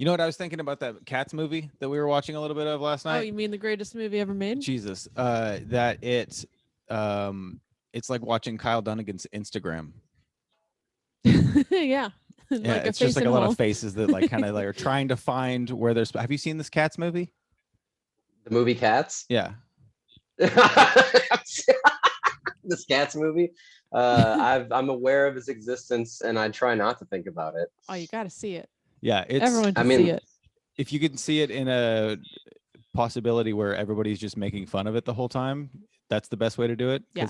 You know what I was thinking about that Cats movie that we were watching a little bit of last night? Oh, you mean the greatest movie ever made? Jesus, that it's like watching Kyle Dunnigan's Instagram. Yeah. Yeah, Like it's just like a in lot hole. of faces that like kind of like are trying to find where there's. Have you seen this Cats movie? The movie Cats? Yeah. This Cats movie? I'm aware of its existence and I try not to think about it. Oh, you got to see it. Yeah, it's. Everyone should see it. If you could see it in a possibility where everybody's just making fun of it the whole time, that's the best way to do it. Yeah.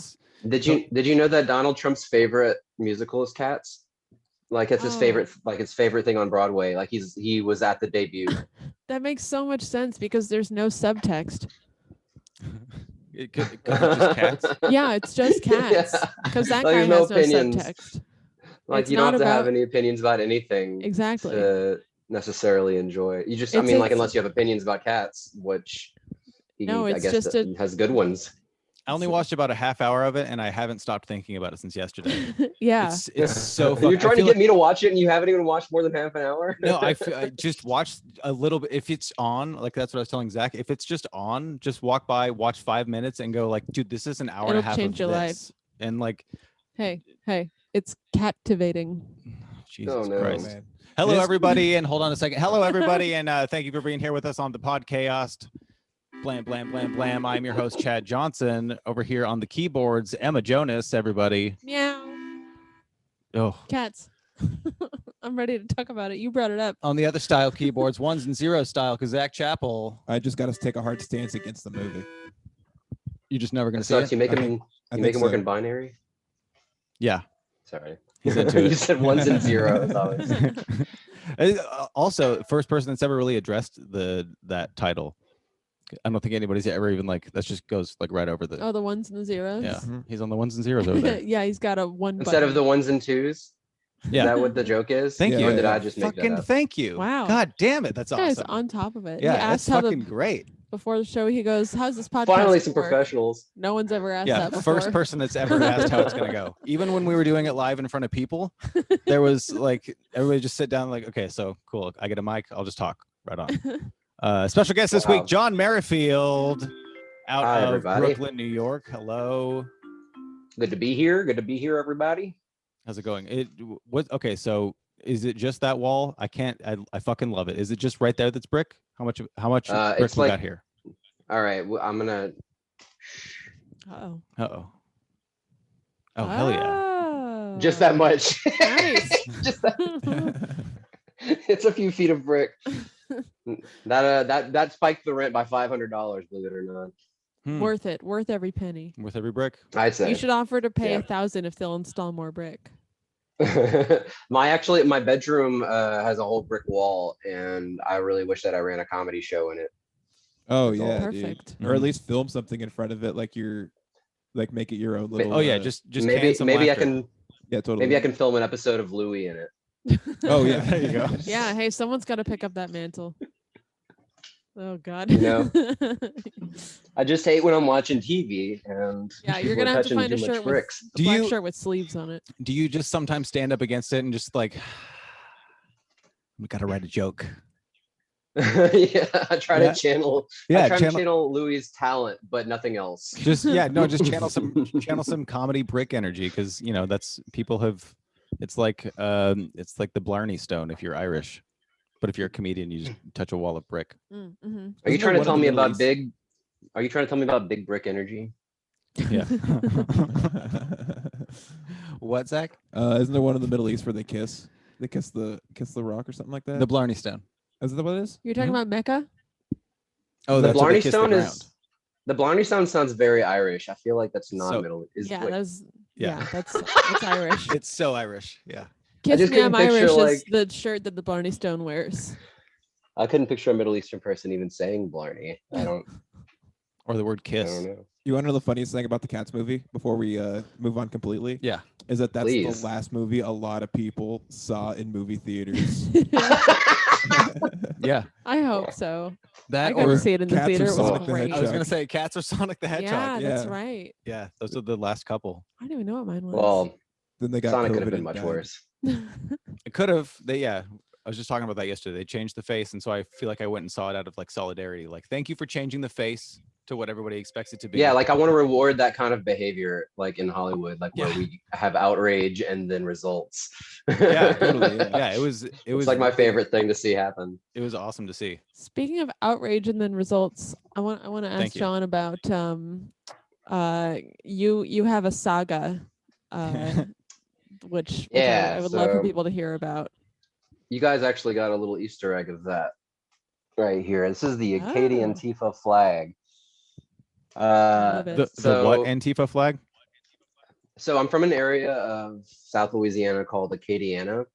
Did you know that Donald Trump's favorite musical is Cats? Like it's his favorite, like his favorite thing on Broadway. Like he was at the debut. That makes so much sense because there's no subtext. Because it's just cats. Yeah, it's just cats. Because that guy has no subtext. Like It's you don't not have to have about- any opinions about anything. Exactly. To necessarily enjoy. You just, I It's- mean, like it's- unless you have opinions about cats, which No, I it's guess just has good ones. I only watched about a half hour of it, and I haven't stopped thinking about it since yesterday. Yeah. It's so fun. You're trying to get me to watch it, and you haven't even watched more than half an hour. No, I just watched a little bit. If it's on, like that's what I was telling Zach. If it's just on, just walk by, watch 5 minutes, and go like, dude, this is an hour and a half change of your this. And like, hey, it's captivating. Jesus no, Christ. man. Hello, everybody, and hold on a second. Hello, everybody, and thank you for being here with us on the Podchaost. Blam, blam, blam, blam. I'm your host, Chad Johnson. Over here on the keyboards, Emma Jonas, everybody. Meow. Oh. Cats. I'm ready to talk about it. You brought it up. On the other style keyboards, ones and zeros style, because Zach Chappell. I just got to take a hard stance against the movie. You're just never going to see Sucks. it? You make him work in binary? Yeah. Sorry. He's into it. You said ones and zeros. Always. Also, first person that's ever really addressed that title. I don't think anybody's ever even like that. Just goes like right over the. Oh, the ones and the zeros. Yeah, he's on the ones and zeros over there. Yeah, he's got a one instead of the ones and twos. Yeah, is that what the joke is? Thank you. Or did I just make fucking that up? thank you? Wow. God damn it, that's This guy's awesome. on top of it. Yeah, he asked that's how fucking great. Before the show, he goes, "How's this podcast?" Finally, some work?" professionals. No one's ever asked Yeah, that before. first person that's ever asked how it's gonna go. Even when we were doing it live in front of people, there was like everybody just sit down like, okay, so cool. I get a mic, I'll just talk right on. Special guest this week, John Merrifield, out Hi, of everybody. Brooklyn, New York. Hello. Good to be here. Good to be here, everybody. How's it going? Okay, so is it just that wall? I fucking love it. Is it just right there that's brick? How much brick It's we like- got here? All right, well, I'm gonna. Uh-oh. Oh, hell yeah. Oh. Just that much. Nice. Just that. It's a few feet of brick. That spiked the rent by $500. Believe it or not. Worth it. Worth every penny. Worth every brick. I'd say. You should offer to pay Yeah. $1,000 if they'll install more brick. My bedroom has a whole brick wall, and I really wish that I ran a comedy show in it. Oh That's all. yeah, Perfect. dude. Or at least film something in front of it, like make it your own little. Oh yeah, just maybe can some I laughter. can yeah, totally. maybe I can film an episode of Louis in it. Oh yeah, There you go. Yeah. Hey, someone's got to pick up that mantle. Oh God. You know? I just hate when I'm watching TV and Yeah, you're people are gonna have to touching find a too much shirt with bricks. a black shirt with sleeves on it. Do you just sometimes stand up against it and just like, we gotta write a joke? Yeah, I try Yeah. to channel. Yeah, I try to channel Louis' talent, but nothing else. Just just channel some comedy brick energy, because that's people have. It's like the Blarney Stone if you're Irish, but if you're a comedian, you just touch a wall of brick. Mm-hmm. Are you trying to one tell of the me Middle about East- big? Are you trying to tell me about big brick energy? Yeah. What, Zach? Isn't there one in the Middle East where they kiss? They kiss the rock or something like that. The Blarney Stone. Is that what it is? You're talking about Mecca? Oh, the that's where they Blarney kiss the Stone ground. is. The Blarney Stone sounds very Irish. I feel like that's not So- Middle. Yeah, like, that's Irish. It's so Irish. Yeah. Kiss just Me I'm couldn't picture, Irish is the shirt that the Blarney Stone wears. I couldn't picture a Middle Eastern person even saying Blarney. I don't Or the word kiss. know. You want to know the funniest thing about the Cats movie before we move on completely? Yeah. Is that's Please. the last movie a lot of people saw in movie theaters. Yeah. I hope so. That I got or to see it in the Cats or theater. It was Sonic the great. I was Hedgehog. gonna say Cats or Sonic the Hedgehog. Yeah, Yeah. that's Yeah. right. Those are the last couple. I don't even know what mine was. Well, Then they got Sonic COVID could have been and much died. worse. It could have. was just talking about that yesterday. They changed the face, and so I feel like I went and saw it out of like solidarity. Like, thank you for changing the face to what everybody expects it to be. Yeah, like I want to reward that kind of behavior, like in Hollywood, like where we have outrage and then results. Yeah, totally. Yeah. Yeah, it was It's like my really- favorite thing to see happen. It was awesome to see. Speaking of outrage and then results, I want to Thank ask you. John about you have a saga, which Yeah, I would love for so- people to hear about. You guys actually got a little Easter egg of that right here. This is the Acadian Oh. Antifa flag. Love it. The So- what Antifa flag? So I'm from an area of South Louisiana called Acadiana.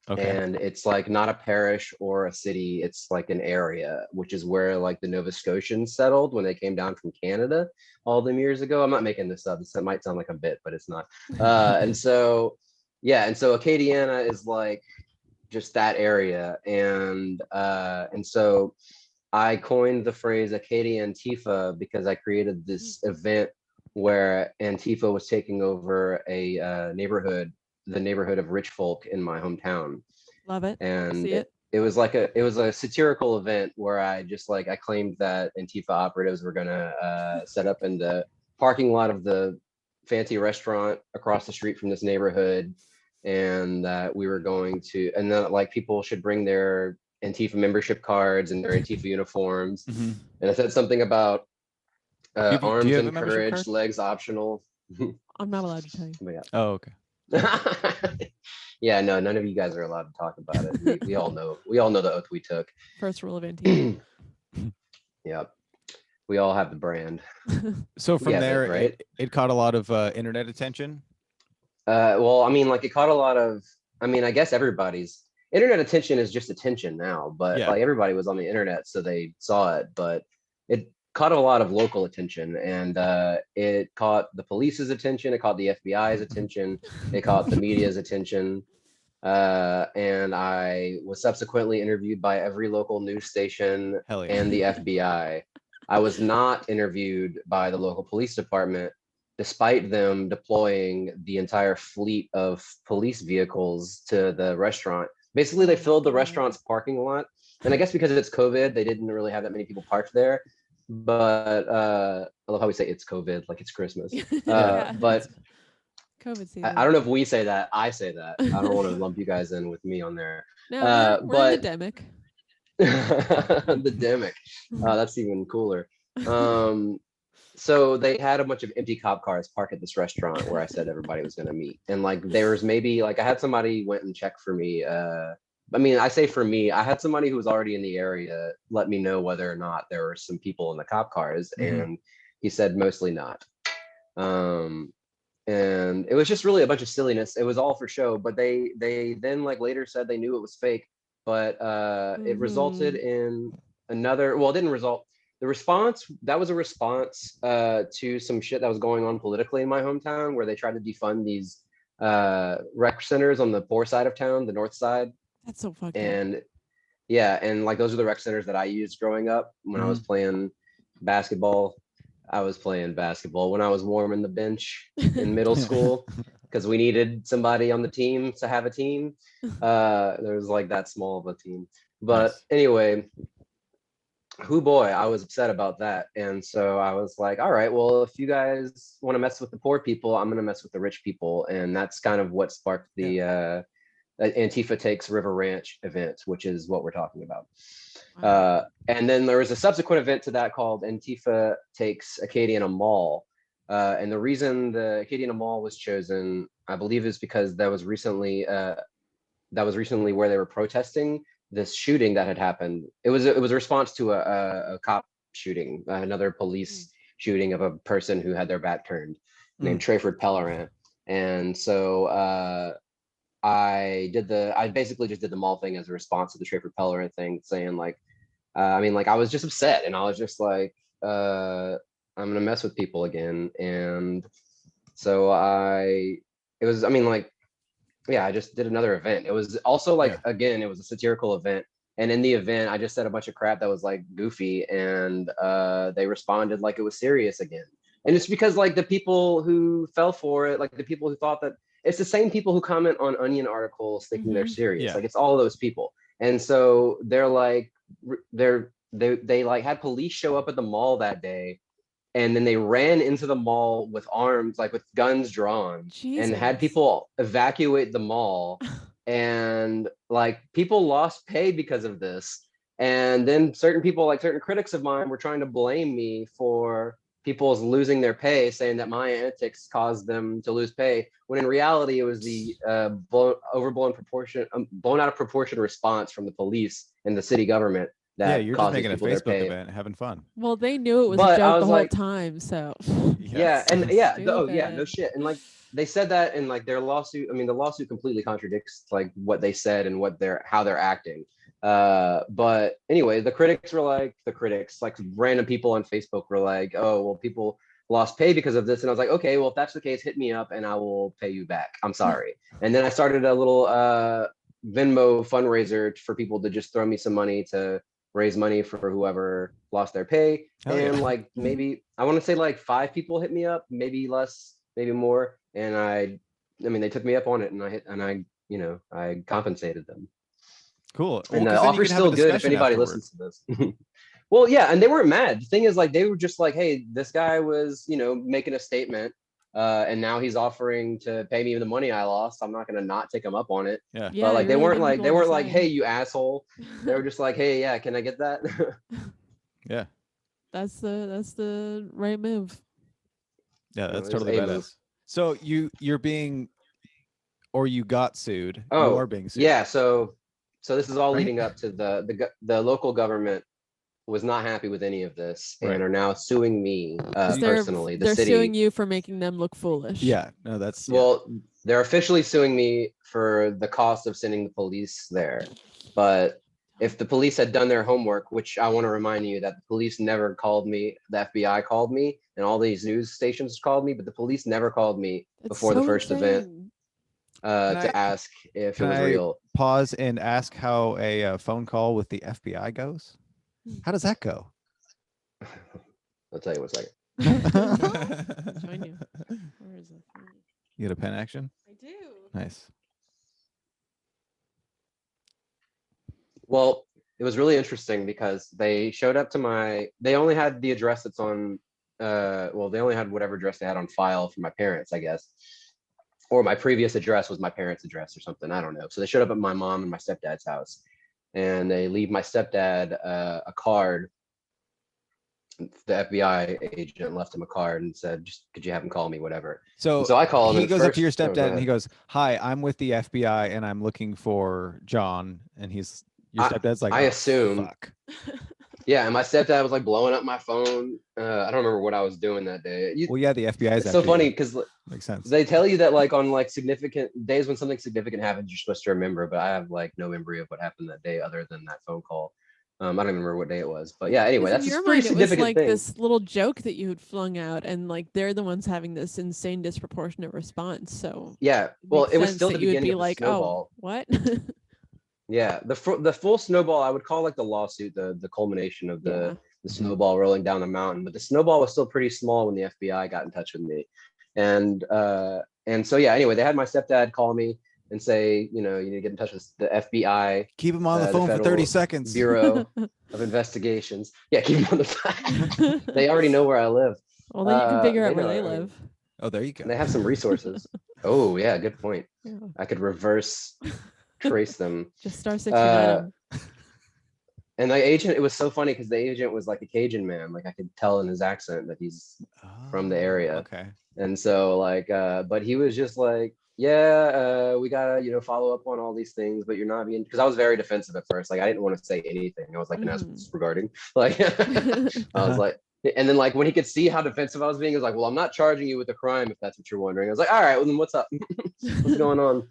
Okay. And it's like not a parish or a city, it's like an area, which is where like the Nova Scotians settled when they came down from Canada all them years ago. I'm not making this up. This might sound like a bit, but it's not. And so Acadiana is like just that area. And so I coined the phrase Acadian Antifa because I created this event where Antifa was taking over a neighborhood, the neighborhood of rich folk in my hometown. Love it. And See it. it was a satirical event where I claimed that Antifa operatives were gonna set up in the parking lot of the fancy restaurant across the street from this neighborhood, and that we were going to, and then like people should bring their Antifa membership cards and their Antifa uniforms. Mhm. And I said something about Do you arms have a membership encouraged, card? legs optional. I'm not allowed to tell you. But yeah. Oh, okay. Yeah, no, none of you guys are allowed to talk about it. We all know the oath we took. First rule of Antifa. Yep. We all have the brand. So from Yeah, there, right? it caught a lot of internet attention. Well, I mean, like it caught a lot of, I mean, I guess everybody's internet attention is just attention now, but Yeah. like everybody was on the internet, so they saw it, but it caught a lot of local attention, and it caught the police's attention, it caught the FBI's attention, it caught the media's attention. And I was subsequently interviewed by every local news station Hell yeah. and the FBI. I was not interviewed by the local police department, despite them deploying the entire fleet of police vehicles to the restaurant. Basically, they filled the restaurant's parking lot. And I guess because it's COVID, they didn't really have that many people parked there. But I love how we say it's COVID, like it's Christmas. Yeah. But COVID season. I don't know if we say that. I say that. I don't want to lump you guys in with me on there. No, we're but- endemic. The demic. That's even cooler. So they had a bunch of empty cop cars parked at this restaurant where I said everybody was going to meet. And like there was maybe like I had somebody went and checked for me. I mean, I say for me, I had somebody who was already in the area let me know whether or not there were some people in the cop cars, Mhm. and he said mostly not. And it was just really a bunch of silliness. It was all for show, but they then like later said they knew it was fake, but it resulted in another, well, it didn't result. The response, that was a response to some shit that was going on politically in my hometown, where they tried to defund these rec centers on the poor side of town, the north side. That's so fucked up. And yeah, and like those are the rec centers that I used growing up when I was playing basketball. I was playing basketball when I was warming the bench in middle school because we needed somebody on the team to have a team. There was like that small of a team. But Nice. anyway, hoo boy, I was upset about that. And so I was like, all right, well, if you guys want to mess with the poor people, I'm going to mess with the rich people. And that's kind of what sparked the Antifa Takes River Ranch event, which is what we're talking about. And then there was a subsequent event to that called Antifa Takes Acadiana Mall. And the reason the Acadiana Mall was chosen, I believe, is because that was recently where they were protesting this shooting that had happened. It was a response to a cop shooting, another police shooting of a person who had their back turned, named Trayford Pellerin. And so I basically just did the mall thing as a response to the Trayford Pellerin thing, saying like, I mean, like I was just upset, and I was just like, I'm gonna mess with people again. And so I just did another event. It was also like, again, it was a satirical event. And in the event, I just said a bunch of crap that was like goofy, and they responded like it was serious again. And it's because like the people who fell for it, like the people who thought that, it's the same people who comment on Onion articles thinking they're serious. Yeah. Like it's all those people. And so they're like, they like had police show up at the mall that day, and then they ran into the mall with arms, like with guns drawn, and had Jesus. people evacuate the mall. And like people lost pay because of this. And then certain people, like certain critics of mine, were trying to blame me for people's losing their pay, saying that my antics caused them to lose pay, when in reality it was the blown out of proportion response from the police and the city government Yeah, that you're just caused these making a people their Facebook pay. event, having fun. Well, they knew it was But a I joke was the whole like, time, so yeah, Yes. and yeah, oh yeah, no Stupid. shit. And like they said that in like their lawsuit. I mean, the lawsuit completely contradicts like what they said and how they're acting. But anyway, the critics, like random people on Facebook were like, oh, well, people lost pay because of this. And I was like, okay, well, if that's the case, hit me up and I will pay you back. I'm sorry. And then I started a little Venmo fundraiser for people to just throw me some money to raise money for whoever lost their pay. Hell And yeah. like maybe I want to say like 5 people hit me up, maybe less, maybe more. And I mean, they took me up on it, and I compensated them. Cool. And Well, the 'cause then you offer's can have a still good if discussion anybody afterward. listens to this. Well, yeah, and they weren't mad. The thing is, like, they were just like, hey, this guy was, making a statement, and now he's offering to pay me the money I lost. I'm not gonna not take him up on it. Yeah. yeah. But like you're they really weren't giving like people they what weren't to like, say. hey, you asshole. They were just like, hey, yeah, can I get that? Yeah. That's the right move. Yeah, No, that's it was totally a badass. move. So you're being, or you got sued. You Oh, are being sued. yeah. So this is all Right? leading up to the local government was not happy with any of this and Right. are now suing me 'Cause personally. The they're city. suing you for making them look foolish. Yeah. No, that's Well, they're officially suing me for the cost of sending the police there. But if the police had done their homework, which I want to remind you that the police never called me, the FBI called me, and all these news stations called me, but the police never called me That's before the so first event insane. to ask if it Can was I real. pause and ask how a phone call with the FBI goes? How does that go? I'll tell you one second. Join you. Where is it? You get a pen action? I do. Nice. Well, it was really interesting because they showed up to they only had the address that's on, they only had whatever address they had on file for my parents, I guess. Or my previous address was my parents' address or something, I don't know. So they showed up at my mom and my stepdad's house, and they leave my stepdad a card. The FBI agent left him a card and said, just could you have him call me, whatever. So I call him. he and goes up to your go stepdad and he ahead. goes, "Hi, I'm with the FBI and I'm looking for John." And your stepdad's like, I "Oh, assume. fuck." Yeah, and my stepdad was like blowing up my phone. I don't remember what I was doing that day. Well, yeah, the FBI is It's so after you. funny because Makes sense. they tell you that like on like significant days when something significant happens, you're supposed to remember, but I have like no memory of what happened that day other than that phone call. I don't even remember what day it was, but yeah, anyway, Because that's in a your pretty mind, it was significant like thing. this little joke that you had flung out, and like they're the ones having this insane disproportionate response. So Yeah, well, makes it was sense still that the you would beginning be of the like, snowball. oh, what? Yeah, the full snowball, I would call like the lawsuit, the culmination of the snowball rolling down the mountain. But the snowball was still pretty small when the FBI got in touch with me, and so yeah. Anyway, they had my stepdad call me and say, you need to get in touch with the FBI. Keep him on the phone for Federal 30 seconds. Bureau of Investigations. Yeah, keep him on the phone. They already know where I live. Well, then you can figure out they where know they everything. live. Oh, there you go. They have some resources. Oh yeah, good point. Yeah. I could reverse trace them. Just star 69. And the agent, it was so funny because the agent was like a Cajun man. Like I could tell in his accent that he's from the area. Okay. And so like, but he was just like, yeah, we gotta, follow up on all these things, but you're not being, because I was very defensive at first. Like I didn't want to say anything. I was like, and that's what's regarding. Like I was like, and then like when he could see how defensive I was being, he was like, well, I'm not charging you with a crime if that's what you're wondering. I was like, all right, well then what's up? What's going on?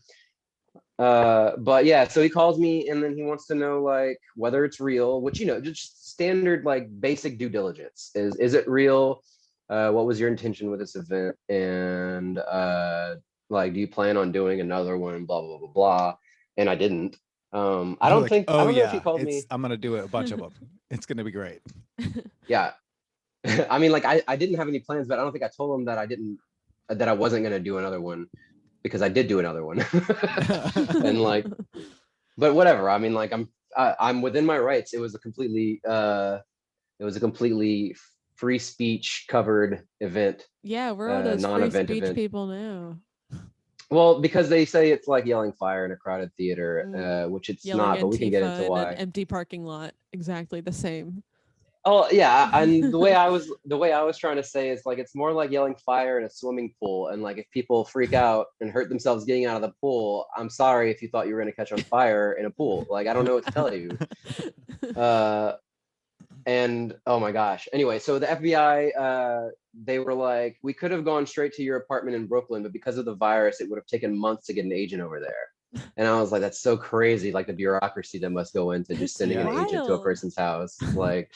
But yeah, so he calls me and then he wants to know like whether it's real, which just standard like basic due diligence. Is it real? What was your intention with this event? And like, do you plan on doing another one? Blah blah blah blah. And I didn't. I don't think. I don't know if he called me. I'm gonna do a bunch of them. It's gonna be great. Yeah, I mean, like I didn't have any plans, but I don't think I told him that I wasn't gonna do another one. Because I did do another one. And like, but whatever. I mean, like, I'm I'm within my rights. It was a completely free speech covered event, Yeah, we're all those free non-event speech event. people now. Well, because they say it's like yelling fire in a crowded theater, which it's Yelling not, but we can get Antifa into in why. an empty parking lot. Exactly the same. Oh yeah, and the way I was trying to say is like it's more like yelling fire in a swimming pool, and like if people freak out and hurt themselves getting out of the pool, I'm sorry if you thought you were gonna catch on fire in a pool. Like I don't know what to tell you. And oh my gosh. Anyway, so the FBI, they were like, we could have gone straight to your apartment in Brooklyn, but because of the virus, it would have taken months to get an agent over there. And I was like, that's so crazy, like the bureaucracy that must go into just sending an agent to a person's house. Like,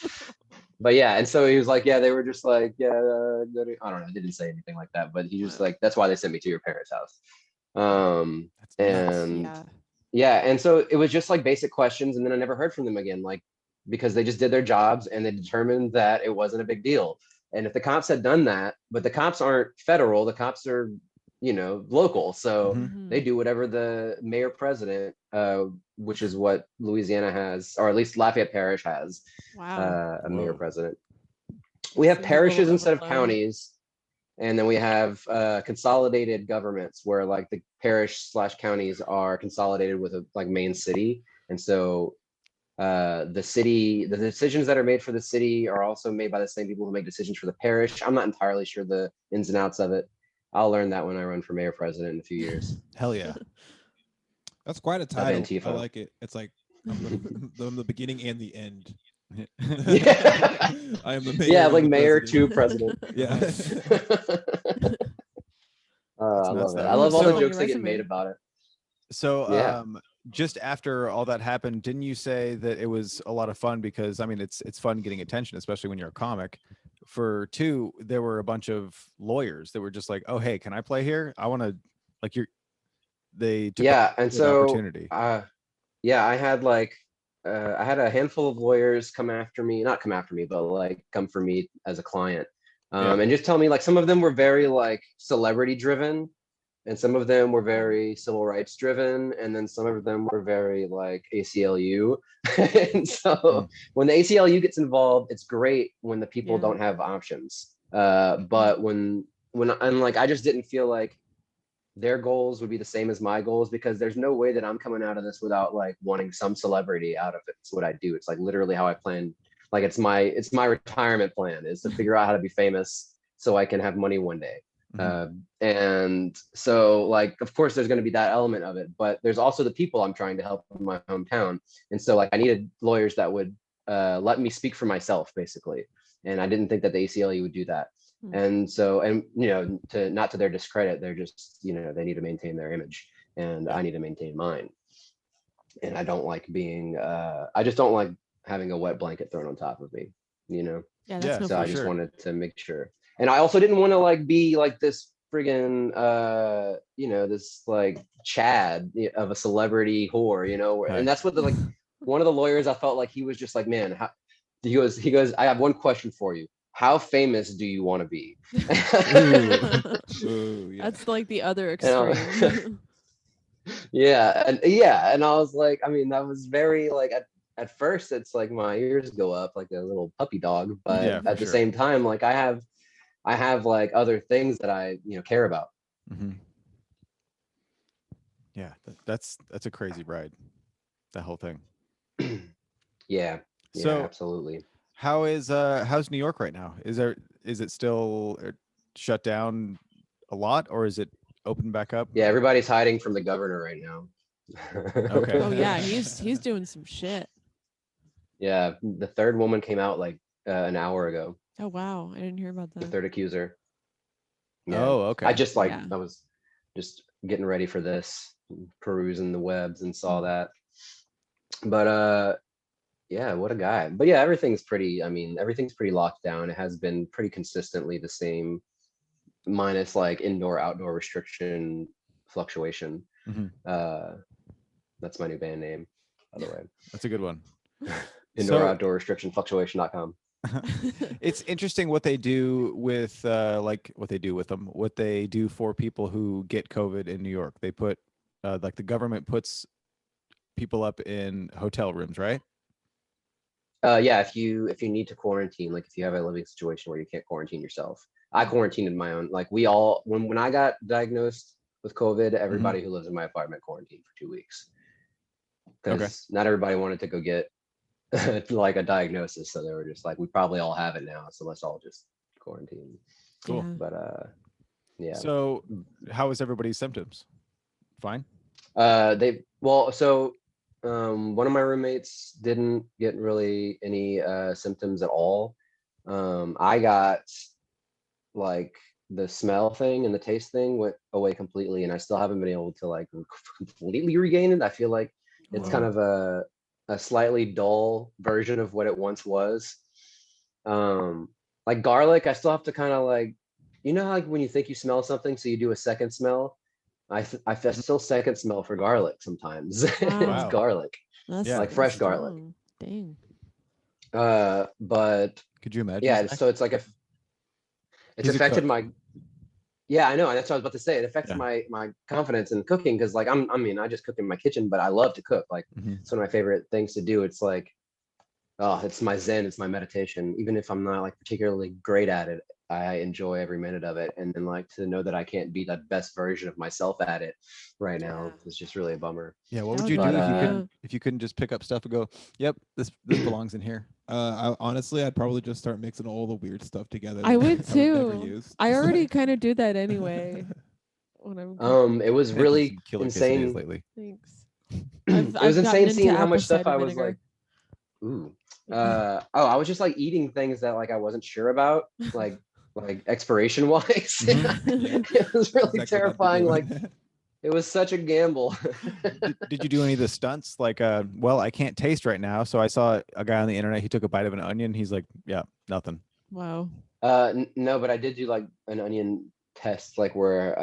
but yeah, and so he was like, yeah, they were just like, yeah, I don't know, they didn't say anything like that, but he just like, that's why they sent me to your parents' house. And yeah, and so it was just like basic questions, and then I never heard from them again, like because they just did their jobs and they determined that it wasn't a big deal. And if the cops had done that, but the cops aren't federal, the cops are, you know, local, so they do whatever the mayor president, which is what Louisiana has, or at least Lafayette Parish has, a mayor president. We have parishes instead of counties, and then we have consolidated governments where like the parish / counties are consolidated with a like main city, and so the decisions that are made for the city are also made by the same people who make decisions for the parish. I'm not entirely sure the ins and outs of it. I'll learn that when I run for mayor president in a few years. Hell yeah. That's quite a title. Antifa. I like it. It's like the beginning and the end. Yeah. I am the mayor. Yeah, like the mayor president. to president. Yeah. I love it. though. I love all So- the jokes that get made about it. So Yeah. just after all that happened, didn't you say that it was a lot of fun? Because I mean, it's fun getting attention, especially when you're a comic. For two, there were a bunch of lawyers that were just like, "Oh, hey, can I play here? I want to." Like they took And the so opportunity. yeah, I had like I had a handful of lawyers come after me, not come after me, but like come for me as a client, and just tell me like some of them were very like celebrity driven, and some of them were very civil rights driven, and then some of them were very like ACLU. And so when the ACLU gets involved, it's great when the people don't have options. But when and like I just didn't feel like their goals would be the same as my goals, because there's no way that I'm coming out of this without like wanting some celebrity out of it. It's what I do. It's like literally how I plan. Like it's my retirement plan is to figure out how to be famous so I can have money one day. And so like, of course there's going to be that element of it, but there's also the people I'm trying to help in my hometown. And so like I needed lawyers that would let me speak for myself basically. And I didn't think that the ACLU would do that. And so, and you know, not to their discredit, they're just, you know, they need to maintain their image, and I need to maintain mine. And I don't like being, I just don't like having a wet blanket thrown on top of me, you know? Yeah, that's no So for I just sure. wanted to make sure. And I also didn't want to like be like this friggin', you know, this like Chad of a celebrity whore, you know? And that's what the, like, one of the lawyers, I felt like he was just like, man, how, he goes, I have one question for you. How famous do you want to be? Ooh, yeah. That's like the other extreme. And I was like, I mean, that was very like at first it's like my ears go up like a little puppy dog, but at the same time, like I have like other things that I, you know, care about. Yeah, that's a crazy ride, that whole thing. Yeah, So absolutely. how's New York right now? Is it still shut down a lot, or is it open back up? Yeah, everybody's hiding from the governor right now. Okay. Oh yeah, he's doing some shit. Yeah, the third woman came out like an hour ago. Oh wow, I didn't hear about The that. third accuser. Yeah. Oh, okay. I just like Yeah. I was just getting ready for this, perusing the webs, and saw that. But yeah, what a guy. But yeah, everything's pretty locked down. It has been pretty consistently the same, minus like indoor outdoor restriction fluctuation. That's my new band name, by the way. That's a good one. Indoor outdoor restriction fluctuation.com. It's interesting what they do with what they do for people who get COVID in New York. They put like the government puts people up in hotel rooms, right? Yeah, if you need to quarantine, like if you have a living situation where you can't quarantine yourself. I quarantined in my own, like we all, when I got diagnosed with COVID, everybody who lives in my apartment quarantined for 2 weeks. Because not everybody wanted to go get like a diagnosis. So they were just like, we probably all have it now, so let's all just quarantine. Cool. Yeah. But yeah. So how was everybody's symptoms? Fine. One of my roommates didn't get really any symptoms at all. I got like the smell thing and the taste thing went away completely, and I still haven't been able to like completely regain it. I feel like it's kind of a slightly dull version of what it once was. Like garlic, I still have to kind of like, you know, like when you think you smell something, so you do a second smell. I still second smell for garlic sometimes. Wow. It's garlic, That's like fresh garlic. strong. Dang. But could you imagine? Yeah, so it's like it's affected my. Yeah, I know. And that's what I was about to say. It affects my confidence in cooking because, like, I just cook in my kitchen, but I love to cook. Like, it's one of my favorite things to do. It's like, oh, it's my zen. It's my meditation. Even if I'm not like particularly great at it, I enjoy every minute of it. And then like to know that I can't be the best version of myself at it right now is just really a bummer. Yeah. What would you do if you couldn't just pick up stuff and go, yep, this belongs in here? Honestly, I'd probably just start mixing all the weird stuff together. I would too. I already kind of do that anyway. When I'm it was really insane lately. Thanks. It was insane seeing how much stuff I was like, ooh. I was just like eating things that like I wasn't sure about, like expiration wise. It was really terrifying. Like it was such a gamble. Did you do any of the stunts? Like, well, I can't taste right now. So I saw a guy on the internet. He took a bite of an onion. He's like, yeah, nothing. Wow. No, but I did do like an onion test, like where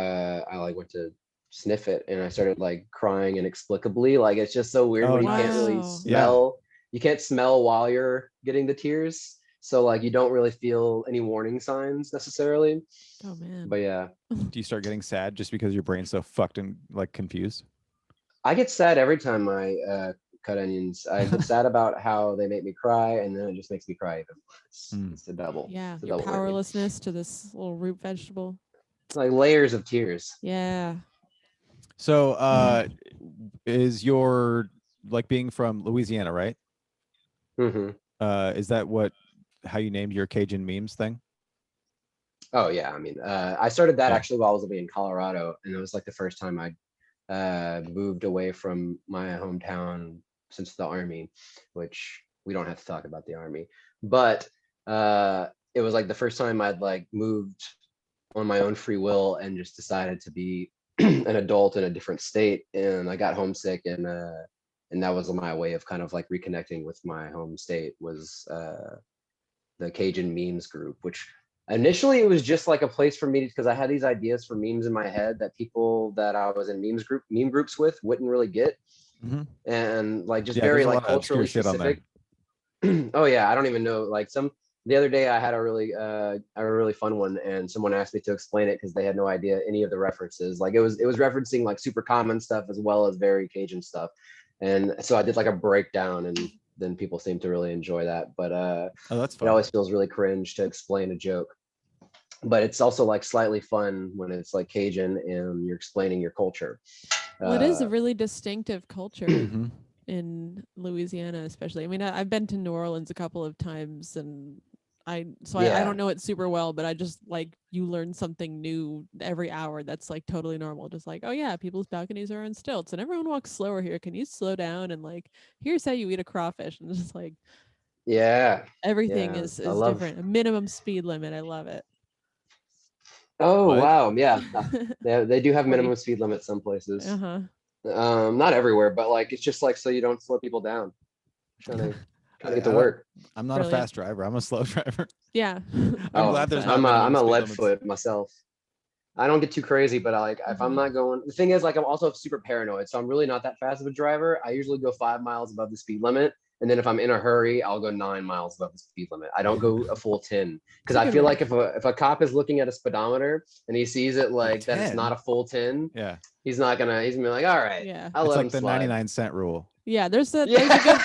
I like went to sniff it and I started like crying inexplicably. Like it's just so weird when you can't really smell. Yeah. You can't smell while you're getting the tears. So like you don't really feel any warning signs necessarily. Oh man. But yeah. Do you start getting sad just because your brain's so fucked and like confused? I get sad every time I cut onions. I get sad about how they make me cry, and then it just makes me cry even more. It's a double. Yeah, it's a your double powerlessness to this little root vegetable. It's like layers of tears. Yeah. So is your like being from Louisiana, right? Is that how you named your Cajun memes thing? Oh yeah, I mean, I started that actually while I was living in Colorado, and it was like the first time I moved away from my hometown since the Army, which we don't have to talk about the Army, but it was like the first time I'd like moved on my own free will and just decided to be an adult in a different state, and I got homesick, and that was my way of kind of like reconnecting with my home state was the Cajun memes group, which initially it was just like a place for me because I had these ideas for memes in my head that people that I was in meme groups with wouldn't really get. And like just very like culturally specific. Oh yeah, I don't even know. Like the other day I had a really fun one, and someone asked me to explain it because they had no idea any of the references. Like it was referencing like super common stuff as well as very Cajun stuff. And so I did like a breakdown, and then people seem to really enjoy that. But that's fun. It always feels really cringe to explain a joke. But it's also like slightly fun when it's like Cajun and you're explaining your culture. Well, it is a really distinctive culture in Louisiana, especially. I mean, I've been to New Orleans a couple of times, and I don't know it super well, but I just like you learn something new every hour that's like totally normal. Just like, oh yeah, people's balconies are on stilts and everyone walks slower here. Can you slow down? And like, here's how you eat a crawfish. And just like, everything is different. A minimum speed limit. I love it. Oh wow, yeah. They do have minimum speed limits some places. Not everywhere, but like it's just like so you don't slow people down. Trying to get to work. I'm not a fast driver. I'm a slow driver. Yeah. I'm glad there's I'm a lead foot myself. I don't get too crazy, but if I'm not going, the thing is like I'm also super paranoid, so I'm really not that fast of a driver. I usually go 5 miles above the speed limit, and then if I'm in a hurry, I'll go 9 miles above the speed limit. I don't go a full 10 because I feel like if a cop is looking at a speedometer and he sees it like that it's not a full 10, he's gonna be like, all right, it's like the 99-cent rule. Yeah, there's a good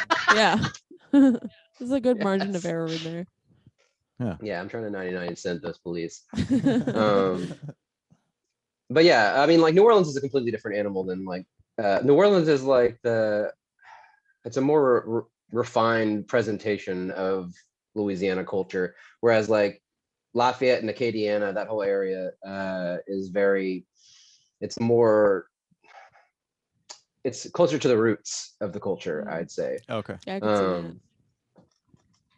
there's a good margin of error in there. Yeah, I'm trying to 99-cent those police. But yeah, I mean, like New Orleans is a completely different animal than like New Orleans is like it's a more refined presentation of Louisiana culture, whereas like Lafayette and Acadiana, that whole area is it's closer to the roots of the culture, I'd say. Okay. Yeah, I can see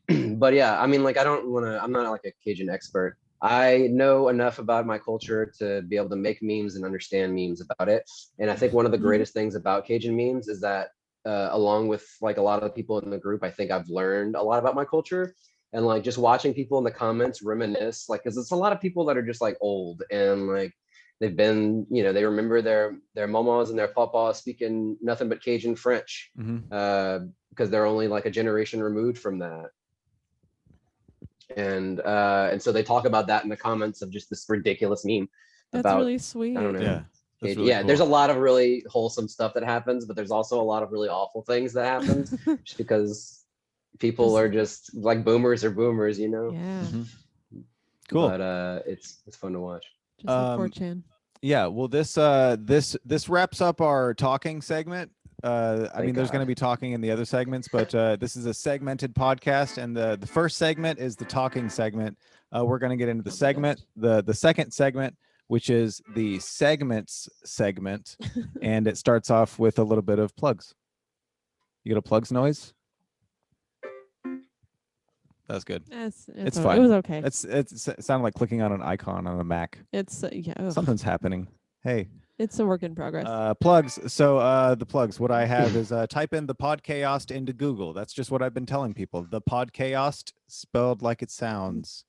that. But yeah, I mean, like I'm not like a Cajun expert. I know enough about my culture to be able to make memes and understand memes about it. And I think one of the greatest things about Cajun memes is that along with like a lot of the people in the group, I think I've learned a lot about my culture. And like just watching people in the comments reminisce, like, because it's a lot of people that are just like old and like they've been, they remember their momos and their papas speaking nothing but Cajun French because they're only like a generation removed from that. And so they talk about that in the comments of just this ridiculous meme. That's really sweet. I don't know. Yeah. That's really Yeah, cool. there's a lot of really wholesome stuff that happens, but there's also a lot of really awful things that happens just because people are just like boomers are boomers, Yeah. Cool. But it's fun to watch. Just like 4chan. Yeah, well, this wraps up our talking segment. I mean, there's going to be talking in the other segments, but this is a segmented podcast, and the first segment is the talking segment. We're going to get into the second segment, which is the segments segment, and it starts off with a little bit of plugs. You get a plugs noise? That's good. It's fine. It was okay. It sounded like clicking on an icon on a Mac. It's Something's happening. Hey. It's a work in progress. Plugs. So the plugs. What I have is type in the Podchaost into Google. That's just what I've been telling people. The Podchaost spelled like it sounds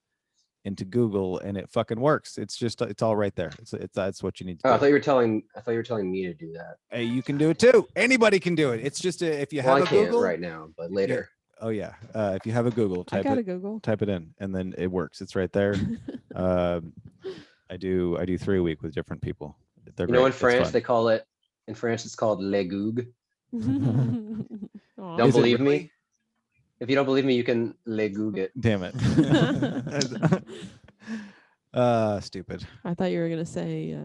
into Google, and it fucking works. It's all right there. That's what you need to do. I thought you were telling me to do that. Hey, you can do it too. Anybody can do it. It's just if you have a Google right now, but later. Oh yeah. If you have a Google, type it in, and then it works. It's right there. I do 3 a week with different people. They're great. In France they call it. In France it's called le goog. Don't believe me? If you don't believe me, you can le goog it. Damn it. Stupid. I thought you were gonna say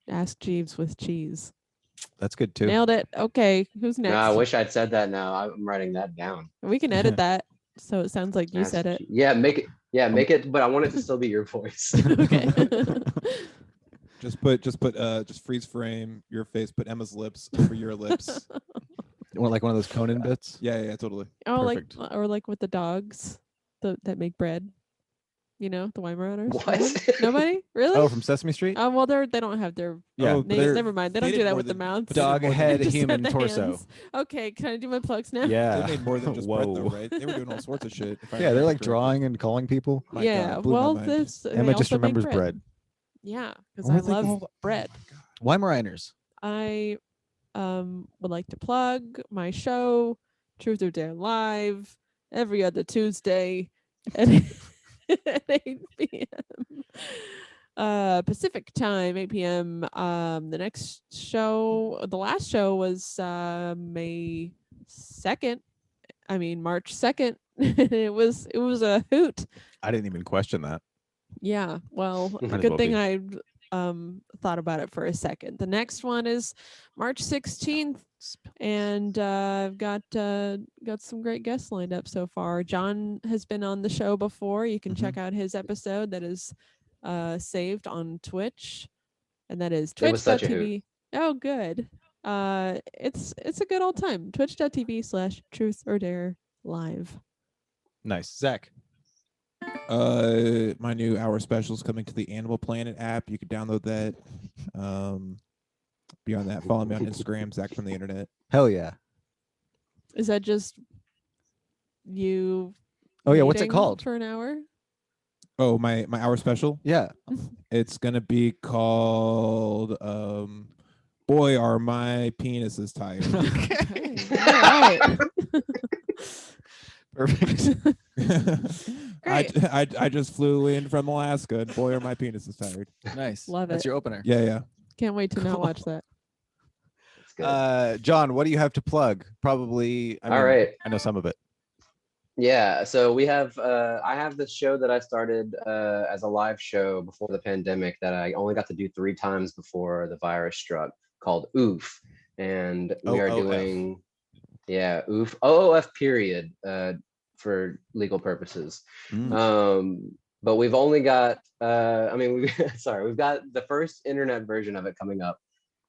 ask Jeeves with cheese. That's good too. Nailed it. Okay, who's next? No, I wish I'd said that now. I'm writing that down. We can edit that so it sounds like you said it. Yeah, make it, but I want it to still be your voice. Okay. Just freeze frame your face, put Emma's lips over your lips. Like one of those Conan bits? Yeah, totally. Oh, Perfect. like with the dogs that make bread. The Weimaraners. What? Nobody? Really? Oh, from Sesame Street? Oh, well, they don't have their Yeah. names. Never mind. They don't do that with the mouths. Dog head, Just human the torso. hands. Okay, can I do my plugs now? Yeah. They made more than just bread, though, Whoa. right? They were doing all sorts of shit. Yeah, they're like drawing and calling people. My Yeah. God, blew my Well, mind. this Emma just remembers bread. Yeah, because Oh, I I think love all- bread. Weimaraners. I would like to plug my show, Truth or Dare Live, every other Tuesday at 8 p.m. Pacific time, 8 p.m. The next show, the last show was March 2nd. It was a hoot. I didn't even question that. Yeah, well, Might as good well thing be. I thought about it for a second. The next one is March 16th, and I've got some great guests lined up so far. John has been on the show before. You can check out his episode that is saved on Twitch, and that is It was such a twitch.tv. Oh, good. It's a good old time. Twitch.tv/Truth or Dare Live. Nice. Zach. My new hour special is coming to the Animal Planet app. You can download that. Beyond that, follow me on Instagram, Zach from the internet. Hell yeah. Is that just you? Oh yeah, what's it reading called? for an hour? Oh, my hour special. Yeah. It's gonna be called "Boy, Are My Penises Tired." Okay. All right. Perfect. I just flew in from Alaska, and boy, are my penises tired. Nice. Love That's it. your opener. Yeah. Can't wait to not watch that. good. John, what do you have to plug? Probably. All right. I know some of it. Yeah, so we have I have this show that I started as a live show before the pandemic that I only got to do 3 times before the virus struck, called Oof. And we are OOF. doing Oof, OOF period, for legal purposes. But we've only got we've got the first internet version of it coming up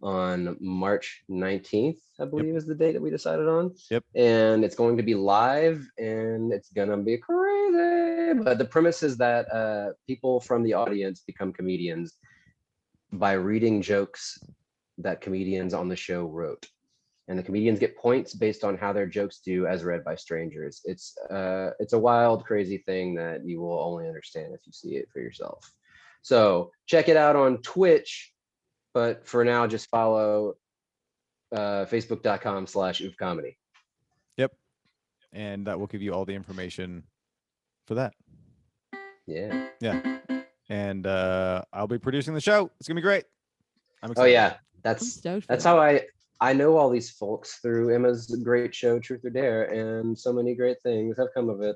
on March 19th, I believe is the date that we decided on. Yep. And it's going to be live and it's gonna be crazy. But the premise is that people from the audience become comedians by reading jokes that comedians on the show wrote. And the comedians get points based on how their jokes do as read by strangers. It's a wild, crazy thing that you will only understand if you see it for yourself. So check it out on Twitch. But for now, just follow facebook.com/oofcomedy. Yep. And that will give you all the information for that. Yeah. Yeah. And I'll be producing the show. It's gonna be great. I'm Oh excited. yeah, I'm stoked for that's that. how I know all these folks through Emma's great show Truth or Dare, and so many great things have come of it.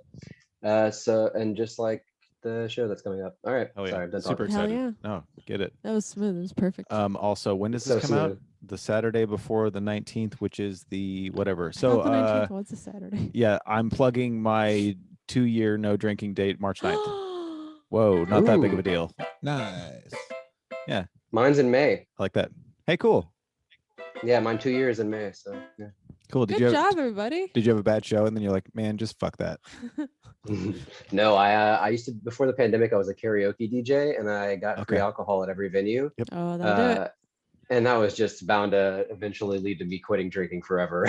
And just like the show that's coming up. All right. Hell yeah. Sorry, I'm done Super talking. Hell excited. yeah. No, get it. That was smooth. It was perfect. Also, when does So this come out? smooth. The Saturday before the 19th, which is the whatever. Not So the 19th. What's a Saturday? yeah, I'm plugging my 2-year no drinking date, March 9th. Whoa, not that big of a Ooh. deal. Nice. Mine's in May. I like that. Hey, cool. Yeah, mine 2 years in May. So yeah. Cool. Good job, everybody. Did you have a bad show and then you're like, man, just fuck that? No, I used to, before the pandemic, I was a karaoke DJ and I got free Okay. alcohol at every venue. Oh, that'll do it. And that was just bound to eventually lead to me quitting drinking forever.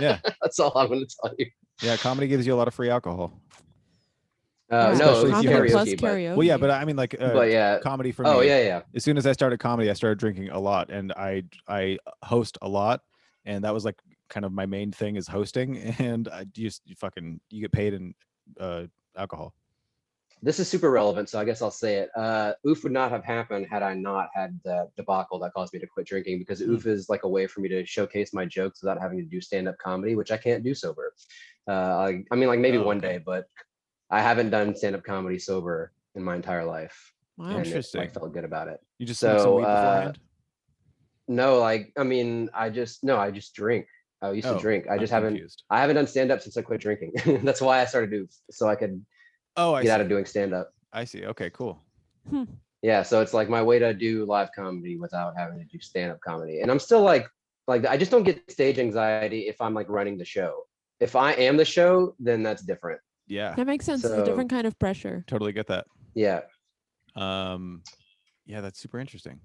Yeah. That's all I'm going to tell you. Yeah, comedy gives you a lot of free alcohol. Yeah, No, especially it was if you have- karaoke. plus But, karaoke. Well, yeah, but I mean, like, yeah. comedy for Oh, me. yeah. As soon as I started comedy, I started drinking a lot, and I host a lot, and that was like kind of my main thing is hosting, and you get paid in alcohol. This is super relevant, so I guess I'll say it. Oof would not have happened had I not had the debacle that caused me to quit drinking, because Oof is like a way for me to showcase my jokes without having to do stand-up comedy, which I can't do sober. I mean, like maybe one day, but I haven't done stand-up comedy sober in my entire life. Wow. And Interesting. I felt good about it. You just smoked some weed beforehand? No, like, I mean, I just drink. I used to drink. I just haven't done stand-up since I quit drinking. That's why I started Oof, so I could get out of doing stand-up. I see. Okay, cool. Yeah, so it's like my way to do live comedy without having to do stand-up comedy. And I'm still like I just don't get stage anxiety if I'm like running the show. If I am the show, then that's different. Yeah. That makes sense. It's a different kind of pressure. Totally get that. Yeah. Yeah, that's super interesting.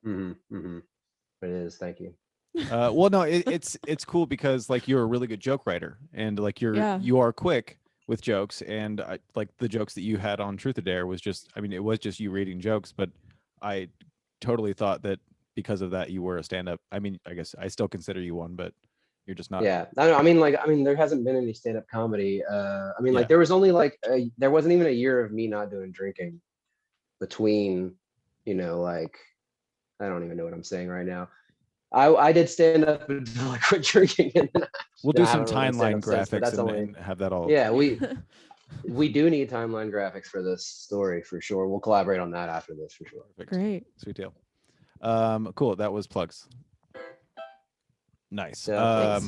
It is. Thank you. Well, no, it's cool because like you're a really good joke writer, and like you are quick with jokes, and like the jokes that you had on Truth or Dare was just, I mean, it was just you reading jokes, but I totally thought that because of that you were a stand-up. I mean, I guess I still consider you one, but you're just not. Yeah, I don't know. I mean, there hasn't been any stand-up comedy. Like there was only there wasn't even a year of me not doing drinking between, like, I don't even know what I'm saying right now. I did stand up until I quit drinking, and then We'll do some timeline graphics and have that all. Yeah, we do need timeline graphics for this story for sure. We'll collaborate on that after this for sure. Perfect. Great. Sweet deal. Cool. That was plugs. Nice. Yeah,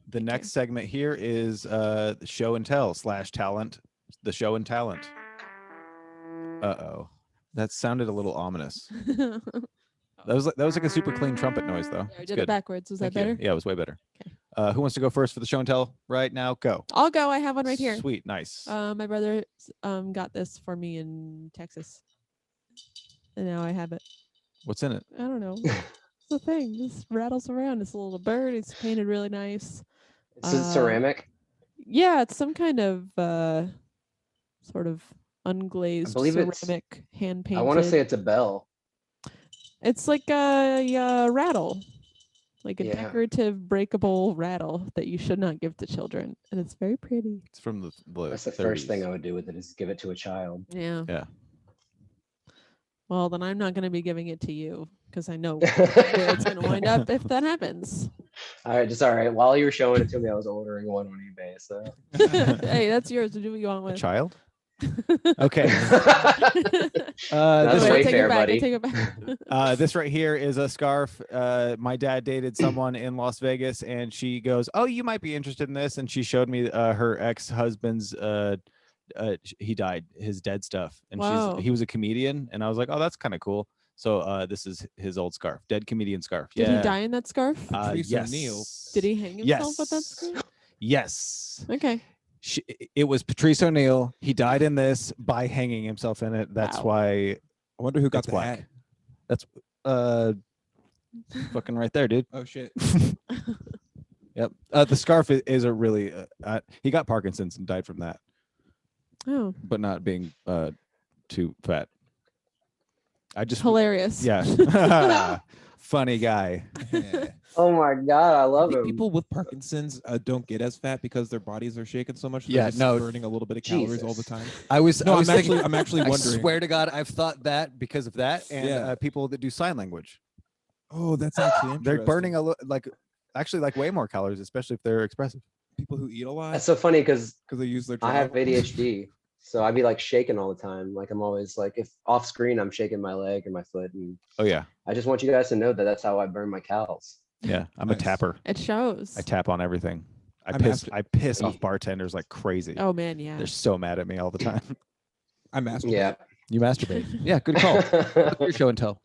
the next segment here is the show and tell / talent. The show and talent. Uh-oh. That sounded a little ominous. That was like a super clean trumpet noise though. I did it backwards. Was that better? Yeah, it was way better. Okay. Who wants to go first for the show and tell right now? Go. I'll go. I have one right here. Sweet. Nice. My brother got this for me in Texas, and now I have it. What's in it? I don't know. It's a thing. Just rattles around. It's a little bird. It's painted really nice. It's ceramic. Yeah, it's some kind of sort of unglazed ceramic, hand painted. I want to say it's a bell. It's like a rattle, like a decorative breakable rattle that you should not give to children, and it's very pretty. It's from the That's the 30s. first thing I would do with it is give it to a child. Yeah. Yeah. Well, then I'm not going to be giving it to you because I know where it's going to wind up if that happens. All right. While you were showing it to me, I was ordering one on eBay. So Hey, that's yours to do what you want A with. child? Okay. that's This way take fair, it back. buddy. I take it back. this right here is a scarf. My dad dated someone in Las Vegas, and she goes, "Oh, you might be interested in this." And she showed me her ex-husband's. He died. His dead stuff, and Wow. he was a comedian, and I was like, "Oh, that's kind of cool." So this is his old scarf, dead comedian scarf. Did Yeah. he die in that scarf? Patrice Yes. O'Neal. Did he hang himself with that scarf? Yes. Okay. It was Patrice O'Neal. He died in this by hanging himself in it. That's Wow. why I wonder who got it's the black. hat. That's fucking right there, dude. Oh shit. Yep. The scarf is a really he got Parkinson's and died from that, Oh, but not being too fat. I just hilarious. yeah. Funny guy. Oh my God, I I love think him. people with Parkinson's don't get as fat because their bodies are shaking so much. Yeah, They're just no. burning a little bit of calories all the Jesus. time. I was No, thinking, I'm actually I wondering. swear to God, I've thought that because of that and Yeah. people that do sign language. Oh, that's actually interesting. They're burning like way more calories, especially if they're expressive. people who eat a lot That's so funny because because they use their. I have jaw. ADHD, so I'd be like shaking all the time. Like I'm always like, if off screen, I'm shaking my leg or my foot, and Oh yeah. I just want you guys to know that that's how I burn my calories. Yeah. I'm Nice. a tapper. It shows. I tap on everything. I I'm piss. after- I piss off bartenders like crazy. Oh man, yeah. They're so mad at me all the time. I masturbate. Yeah. You masturbate. Yeah, good call. What's your show and tell?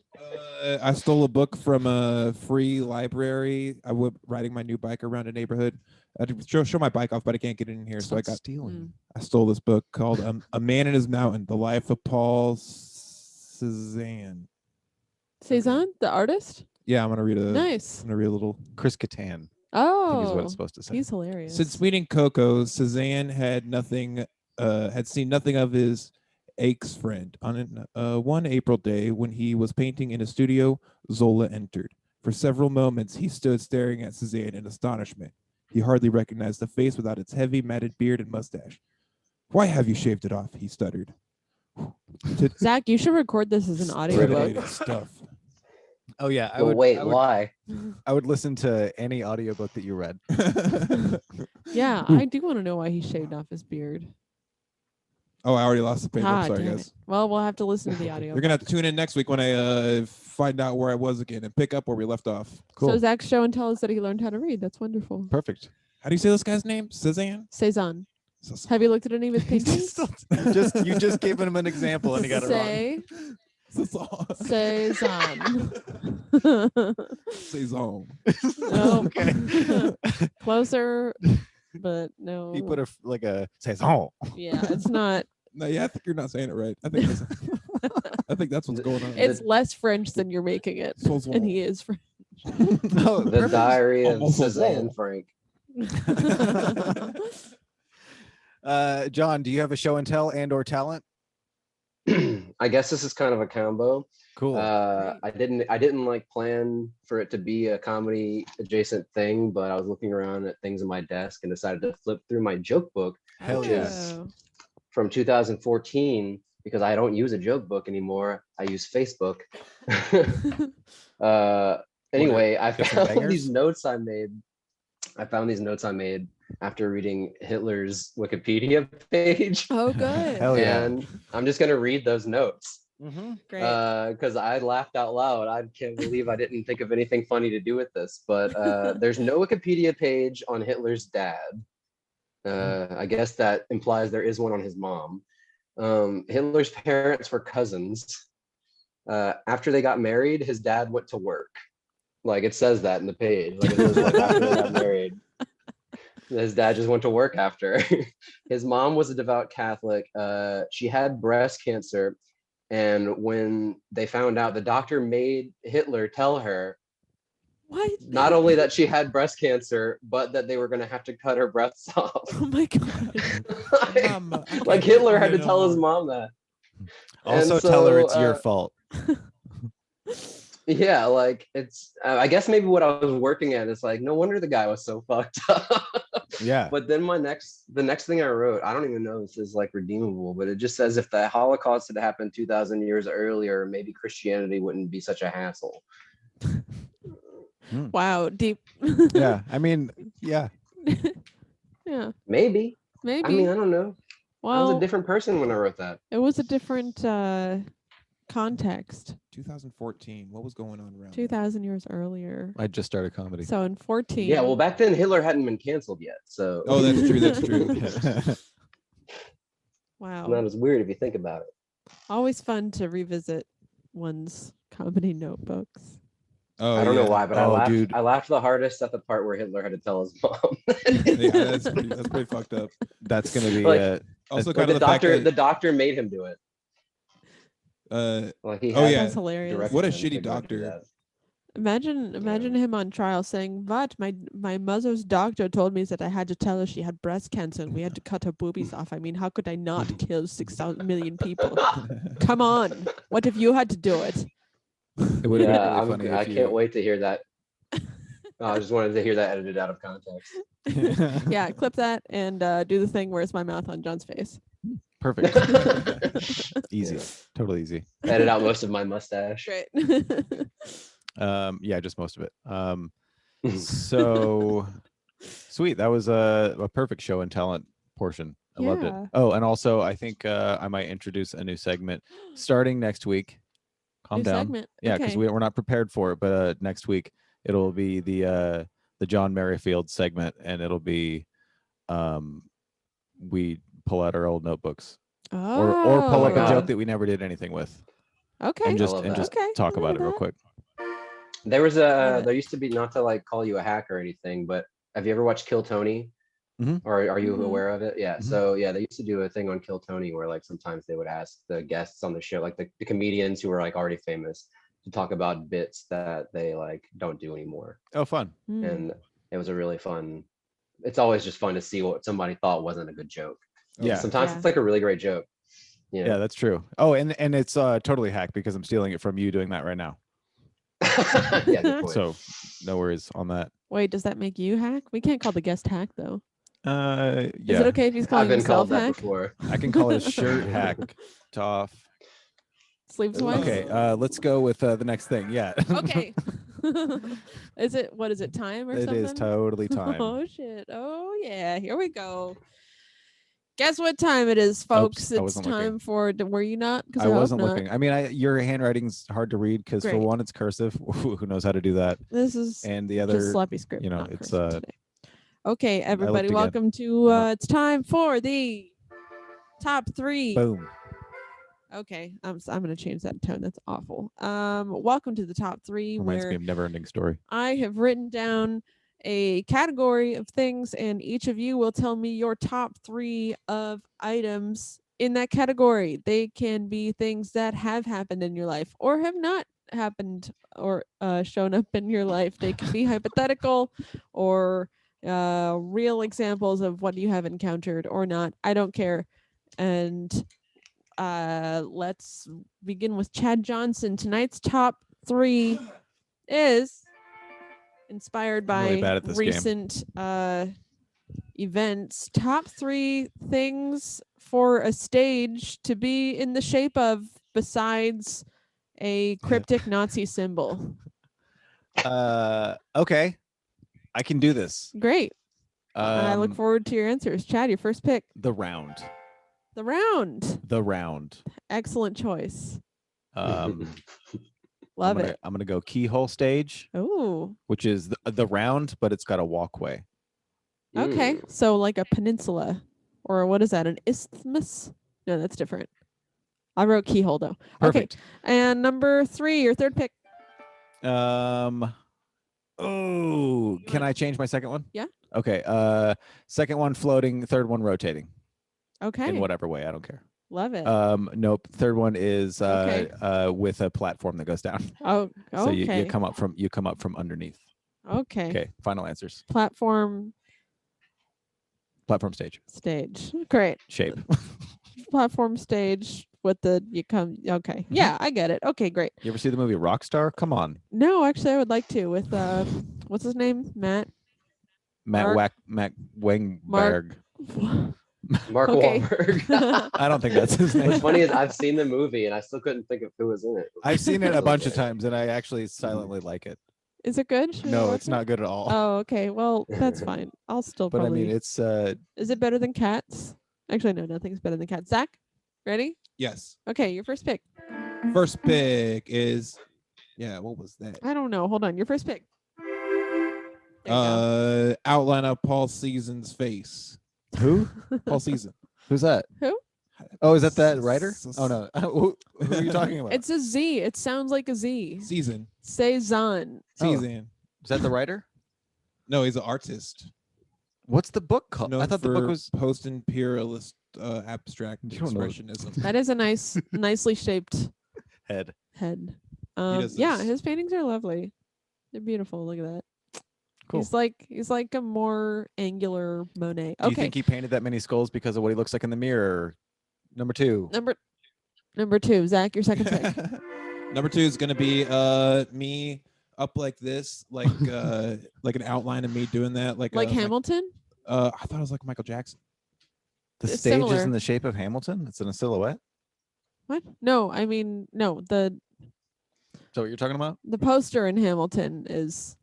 I stole a book from a free library. I was riding my new bike around a neighborhood. I had to show my bike off, but I can't get it in here. So I got stealing. I stole this book called A Man in His Mountain: The Life of Paul Cézanne. Cezanne, the artist. Yeah, I'm gonna read Nice. I'm gonna read a little. Chris Kattan. I think is what Oh, it's supposed to say. he's hilarious. Since meeting Coco, Cézanne had seen nothing of his ex-friend. On one April day, when he was painting in a studio, Zola entered. For several moments, he stood staring at Cézanne in astonishment. He hardly recognized the face without its heavy, matted beard and mustache. "Why have you shaved it off?" he stuttered. Zach, you should record this as an audiobook. Riveting stuff. Oh yeah, Well, wait, why? I would listen to any audiobook that you read. Yeah, I do want to know why he shaved off his beard. Oh, I already lost the page. I'm sorry, damn guys. it. Well, we'll have to listen to the audio. You're gonna have to tune in next week when I find out where I was again and pick up where we left off. Cool. So Zach's show and tell us that he learned how to read. That's wonderful. Perfect. How do you say this guy's name? Cézanne? Cezanne. Have you looked at any of his paintings? you just gave him an example and he got it wrong. Cezanne. Cézanne. No. Okay. Closer, but no. He put a saison. Yeah, it's not. No, yeah, I think you're not saying it right. I think that's what's going on. It's less French than you're making it, Cézanne. and he is French. Oh, The Diary of Almost a Cézanne wall. Frank. John, do you have a show and tell and or talent? I guess this is kind of a combo. Cool. I didn't like plan for it to be a comedy adjacent thing, but I was looking around at things on my desk and decided to flip through my joke book Hell which yeah. is from 2014 because I don't use a joke book anymore. I use Facebook. Anyway, I got some found bangers? these notes I made. I found these notes I made after reading Hitler's Wikipedia page. Oh, good. Hell yeah. And I'm just gonna read those notes. Great. Because I laughed out loud. I can't believe I didn't think of anything funny to do with this. But there's no Wikipedia page on Hitler's dad. I guess that implies there is one on his mom. Hitler's parents were cousins. After they got married, his dad went to work. Like it says that in the page. Like it was like after they got married. His dad just went to work after. His mom was a devout Catholic. She had breast cancer. And when they found out, the doctor made Hitler tell her What? not only that she had breast cancer, but that they were going to have to cut her breasts off. Oh my god. Like Hitler had to tell his mom that. Also And tell her so, it's your fault. Yeah, like it's, I guess maybe what I was working at is like, no wonder the guy was so fucked up. Yeah. But then the next thing I wrote, I don't even know if this is like redeemable, but it just says if the Holocaust had happened 2,000 years earlier, maybe Christianity wouldn't be such a hassle. Wow, deep. Yeah. I mean, yeah. Yeah, Maybe. maybe. I mean, I don't know. I was well, a different person when I wrote that. it was a different context. 2014. What was going on around? 2,000 years earlier. I just started comedy. So in 14. Yeah, well, back then Hitler hadn't been canceled yet, so. Oh, that's true. That's true. Wow. Not as weird if you think about it. Always fun to revisit one's comedy notebooks. Oh, I don't know yeah. why, but Oh, I laughed. dude. I laughed the hardest at the part where Hitler had to tell his mom. Yeah, that's pretty fucked up. That's gonna be Like- Also, Like kind the of the fact doctor, that, the doctor made him do it. Like he Oh, had yeah. That's hilarious. directed What a him to shitty go do doctor. that. Imagine him on trial saying, "But my mother's doctor told me that I had to tell her she had breast cancer and we had to cut her boobies off. I mean, how could I not kill 6,000 million people? Come on, what if you had to do it?" it would have Yeah, been really funny I if you can't wait to hear that. I just wanted to hear that edited out of context. Yeah, clip that and do the thing where it's my mouth on John's face. Perfect. Easy. Totally easy. Edit out most of my mustache. Great. Yeah, just most of it. So sweet. That was a perfect show and talent portion. I loved it. Yeah. Oh, and also I think I might introduce a new segment starting next week. Calm New down. segment. Yeah, because Okay. we're not prepared for it. But next week it'll be the John Merrifield segment, and it'll be we pull out our old notebooks or pull Oh. up a God. joke that we never did anything with, Okay. and just love and that. just Okay, talk I about love it real that. quick. There was Love it. there used to be, not to like call you a hack or anything, but have you ever watched Kill Tony? Mhm. Or are you Mhm. aware of it? Yeah. Mhm. So yeah, they used to do a thing on Kill Tony where like sometimes they would ask the guests on the show, like the comedians who were like already famous, to talk about bits that they like don't do anymore. Oh, fun. Hmm. And it was a really fun. It's always just fun to see what somebody thought wasn't a good joke. Yeah. Sometimes Yeah. it's like a really great joke. Yeah, that's true. Oh, and it's totally hacked because I'm stealing it from you doing that right now. Yeah, good point. So no worries on that. Wait, does that make you hack? We can't call the guest hack though. Yeah. Is it okay if he's calling I've been himself called that hack? before. I can call it a shirt hacked off. Sleeves wise? Okay, let's go with the next thing. Yeah. Okay. Is it what is it time or It something? is totally time. Oh shit. Oh yeah. Here we go. Guess what time it is, folks? I It's wasn't time looking. for. Were you not? 'Cause I hope wasn't not. looking. I mean, your handwriting's hard to read because for Great. one, it's cursive. Who knows how to do that? This is And the just other, sloppy script. you know, not it's, cursive today. Okay, everybody, again. welcome to. I'm It's time for the top 3. boom. Okay, I'm gonna change that tone. That's awful. Welcome to the top 3, Reminds where me of Never-Ending Story. I have written down a category of things, and each of you will tell me your top 3 of items in that category. They can be things that have happened in your life or have not happened or shown up in your life. They can be hypothetical or real examples of what you have encountered or not. I don't care. And let's begin with Chad Johnson. Tonight's top 3 is inspired I'm really by bad at this game. recent events. Top 3 things for a stage to be in the shape of besides a cryptic Nazi symbol. Okay, I can do this. Great. I look Um, forward to your answers. Chad, your first pick. the round. The round. The round. Excellent choice. I'm Love it. gonna go keyhole stage, Oh, which is the round, but it's got a walkway. okay. So like a peninsula, or what is that? An isthmus? No, that's different. I wrote keyhole though. Perfect. Okay. And number 3, your third pick. Oh, can I change my second one? Yeah. Okay. Second one floating, third one rotating. Okay. In whatever way, I don't care. Love it. Nope. Third one is Okay. with a platform that goes down. Oh, okay. So you come up from underneath. Okay. Okay. Final answers. Platform Stage. Great. Shape. Platform stage with the okay. Yeah, I get it. Okay, great. You ever see the movie Rockstar? Come on. No, actually I would like to with what's his name? Matt Matt Wengberg. Mark Okay. Wahlberg. I don't think that's his name. What's funny is I've seen the movie and I still couldn't think of who was in it. I've seen it a So bunch of funny. times, and I actually silently like it. Is it good? Should I No, watch it's it? not good at all. Oh, okay. Well, that's fine. I'll still But probably. I mean, it's Is it better than Cats? Actually, no, nothing's better than Cats. Zach, ready? Yes. Okay, your first pick. First pick is, what was that? I don't know. Hold on. Your first pick. There you Outline of Paul Season's face. who? Paul Season. Who's that? Who? Oh, is that writer? Oh no, who are you talking about? It's a Z. It sounds like a Z. Season. Cezanne. Season. Is that the writer? No, he's an artist. What's the book called? Known I thought the book for was. post-imperialist abstract You don't know. expressionism. That is a nicely shaped Head. head. does Yeah, this. his paintings are lovely. They're beautiful. Look at that. Cool. He's like a more angular Monet. Do you Okay. think he painted that many skulls because of what he looks like in the mirror? Number 2. Number 2, Zach, your second pick. Number 2 is gonna be me up like this, like an outline of me doing that, like Hamilton? I thought it was like Michael Jackson. The It's stage is similar. in the shape of Hamilton. It's in a silhouette. What? No, I mean no. The So what you're talking about? poster in Hamilton is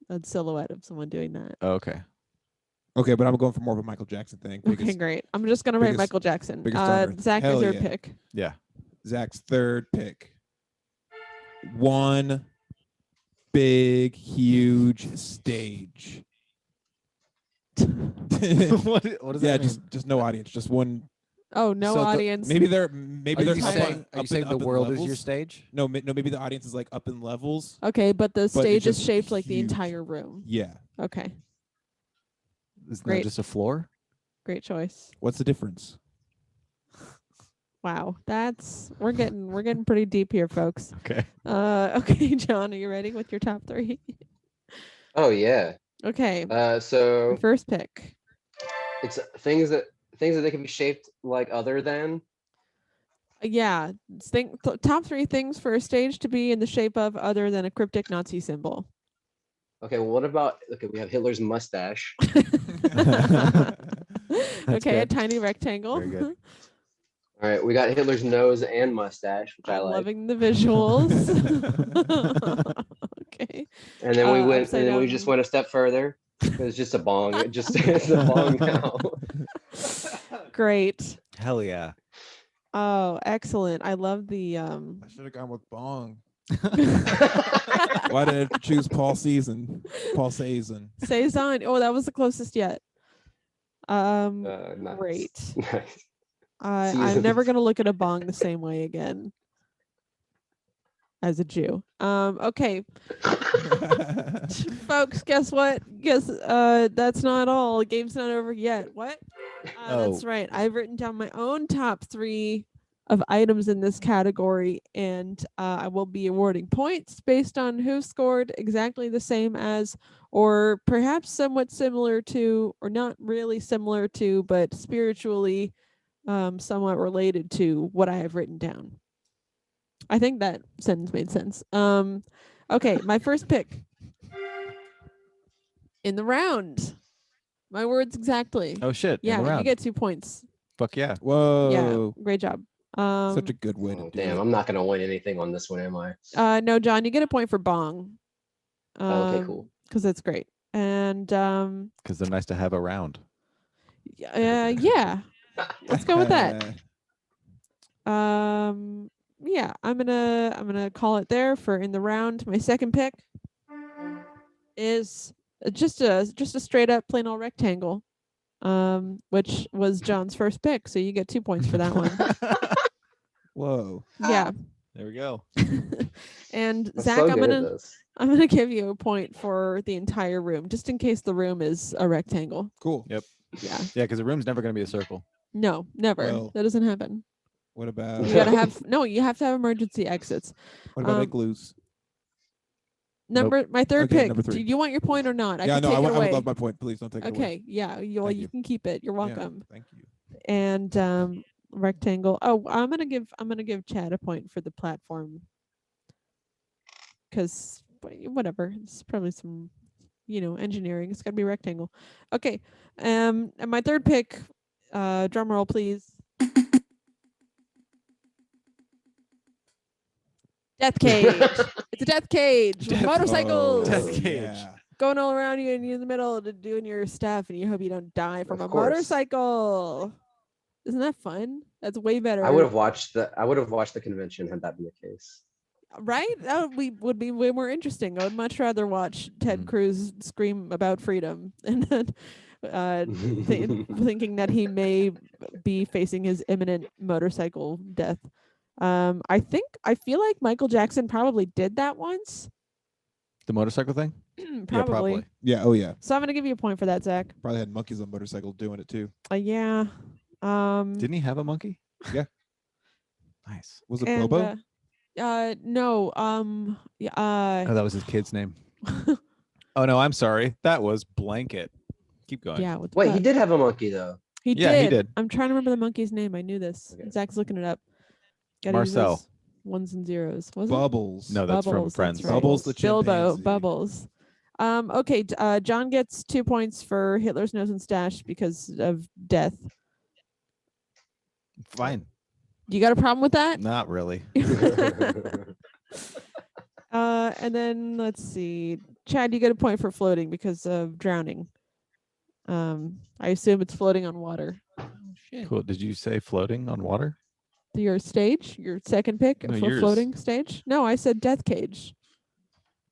a silhouette of someone doing that. Oh, okay. Okay, but I'm going for more of a Michael Jackson thing. Okay, great. I'm just gonna write biggest- Michael Jackson. biggest on earth. Zach, your Hell third yeah. pick. Yeah. Zach's third pick. One big, huge stage. what does Yeah, that mean? just no audience, just one. Oh, no So the- audience. Maybe they're Are you up saying, up the in world is your levels? stage? No, maybe the audience is like up in levels. Okay, but the stage is just shaped like the huge. entire room. Yeah. Okay, Isn't Great. that just a floor? great choice. What's the difference? Wow, we're getting pretty deep here, folks. Okay. Okay, John, are you ready with your top 3? Oh yeah. Okay, So your first pick. it's things that they can be shaped like other than. Yeah, top 3 things for a stage to be in the shape of other than a cryptic Nazi symbol. Okay, well, what about we have Hitler's mustache. Okay, a good. tiny rectangle. Very good. All right, we got Hitler's nose and mustache, which I I'm like. loving the visuals. Okay. And then upside we down. just went a step further. It's just a bong. It's a bong now. Great. Hell yeah. Oh, excellent. I love the I should have gone with Bong. Why did I choose Paul Season? Paul Season. Cezanne. Oh, that was the closest yet. Nice. Great. Nice. I'm Seasons. never gonna look at a bong the same way again as a Jew. Okay, folks, guess what? That's not all. The game's not over yet. What? That's Oh. right. I've written down my own top 3 of items in this category, and I will be awarding points based on who scored exactly the same as, or perhaps somewhat similar to, or not really similar to, but spiritually somewhat related to what I have written down. I think that sentence made sense. Okay, my first pick in the round. My words exactly. Oh shit. in the Yeah, you round. get 2 points. Fuck yeah. Whoa. Yeah, great job. Such a good way to Oh, do damn, it. I'm not gonna win anything on this one, am I? No, John, you get a point for bong. Okay, cool. Because that's great. And Because they're nice to have around. yeah, let's go with that. Yeah, I'm gonna call it there for in the round. My second pick is just a straight up plain old rectangle, which was John's first pick, so you get 2 points for that one. Whoa. Yeah. There we go. And I'm Zach, so I'm good at gonna this. give you a point for the entire room, just in case the room is a rectangle. Cool. Yeah. Yeah, because the room's never going to be a circle. No, never. Well, that doesn't happen. What about You gotta have you have to have emergency exits. what about um, igloos? My third Okay, pick. number Do 3. you want your point or not? I Yeah, can no, take I it would away. love my point. Please don't take it away. Okay, yeah, you Thank you. can keep it. You're Yeah, welcome. thank you. And rectangle. Oh, I'm gonna give Chad a point for the platform. Because whatever, it's probably some engineering. It's got to be rectangle. Okay. And my third pick, drum roll, please. Death cage. It's a death cage with motorcycles. Death cage. Yeah. Going all around you and you're in the middle of doing your stuff and you hope you don't die from Of a course. motorcycle. Isn't that fun? That's way better. I would have watched the convention had that been the case. Right? That would be way more interesting. I would much rather watch Ted Cruz scream about freedom and then thinking that he may be facing his imminent motorcycle death. I feel like Michael Jackson probably did that once. The motorcycle thing? Probably. Yeah, probably. Yeah. Oh yeah. So I'm gonna give you a point for that, Zach. Probably had monkeys on motorcycles doing it too. Yeah. Didn't he have a monkey? Yeah. Nice. Was it and, Bobo? No. Oh, that was his kid's name. Oh no, I'm sorry. That was Blanket. Keep going. Yeah. Wait, he did have a monkey though. He did. I'm trying to remember the monkey's name. I knew this. Okay. Zach's looking it up. Gotta use Marcel. those ones and zeros. Was it? Bubbles. No, that's Bubbles, from Friends. that's right. Bubbles the Bilbo. chimpanzee. Bubbles. Okay. John gets 2 points for Hitler's nose and stash because of death. Fine. You got a problem with that? Not really. And then let's see. Chad, you get a point for floating because of drowning. I assume it's floating on water. Oh, shit. Cool. Did you say floating on water? Your stage, your second pick No, for yours. floating stage? No, I said death cage.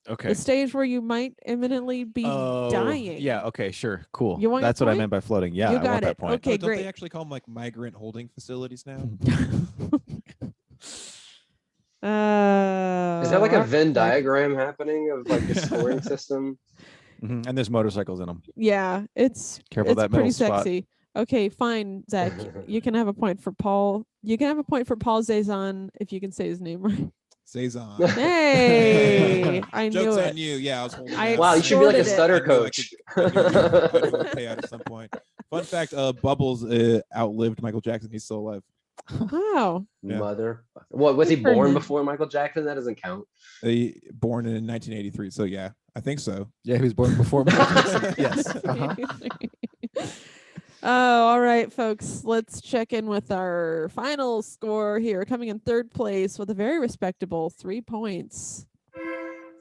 Okay. The stage where you might imminently be dying. Yeah. Okay. Sure. Cool. You want your That's what I point? meant by floating. Yeah, You I got want it. that point. Okay, Don't great. they actually call them like migrant holding facilities now? Is there like a Venn okay. diagram happening of like the scoring system? Mhm. And there's motorcycles in them. Yeah, it's Careful that pretty middle spot. sexy. Okay, fine, Zach. You can have a point for Paul. You can have a point for Paul Zazon if you can say his name right. Saison. Hey, I knew Joke's it. on you. Yeah, I was holding I out. Wow, you should be like a Sorted it. stutter I knew I coach. I knew it would pay out at some point. Fun fact: Bubbles outlived Michael Jackson. He's still alive. Wow. Yeah. Mother. What was he Good for born him. before Michael Jackson? That doesn't count. Born in 1983. So yeah, I think so. Yeah, he was born before Michael Jackson. Yes. Uh-huh. Oh, all right, folks. Let's check in with our final score here. Coming in third place with a very respectable 3 points.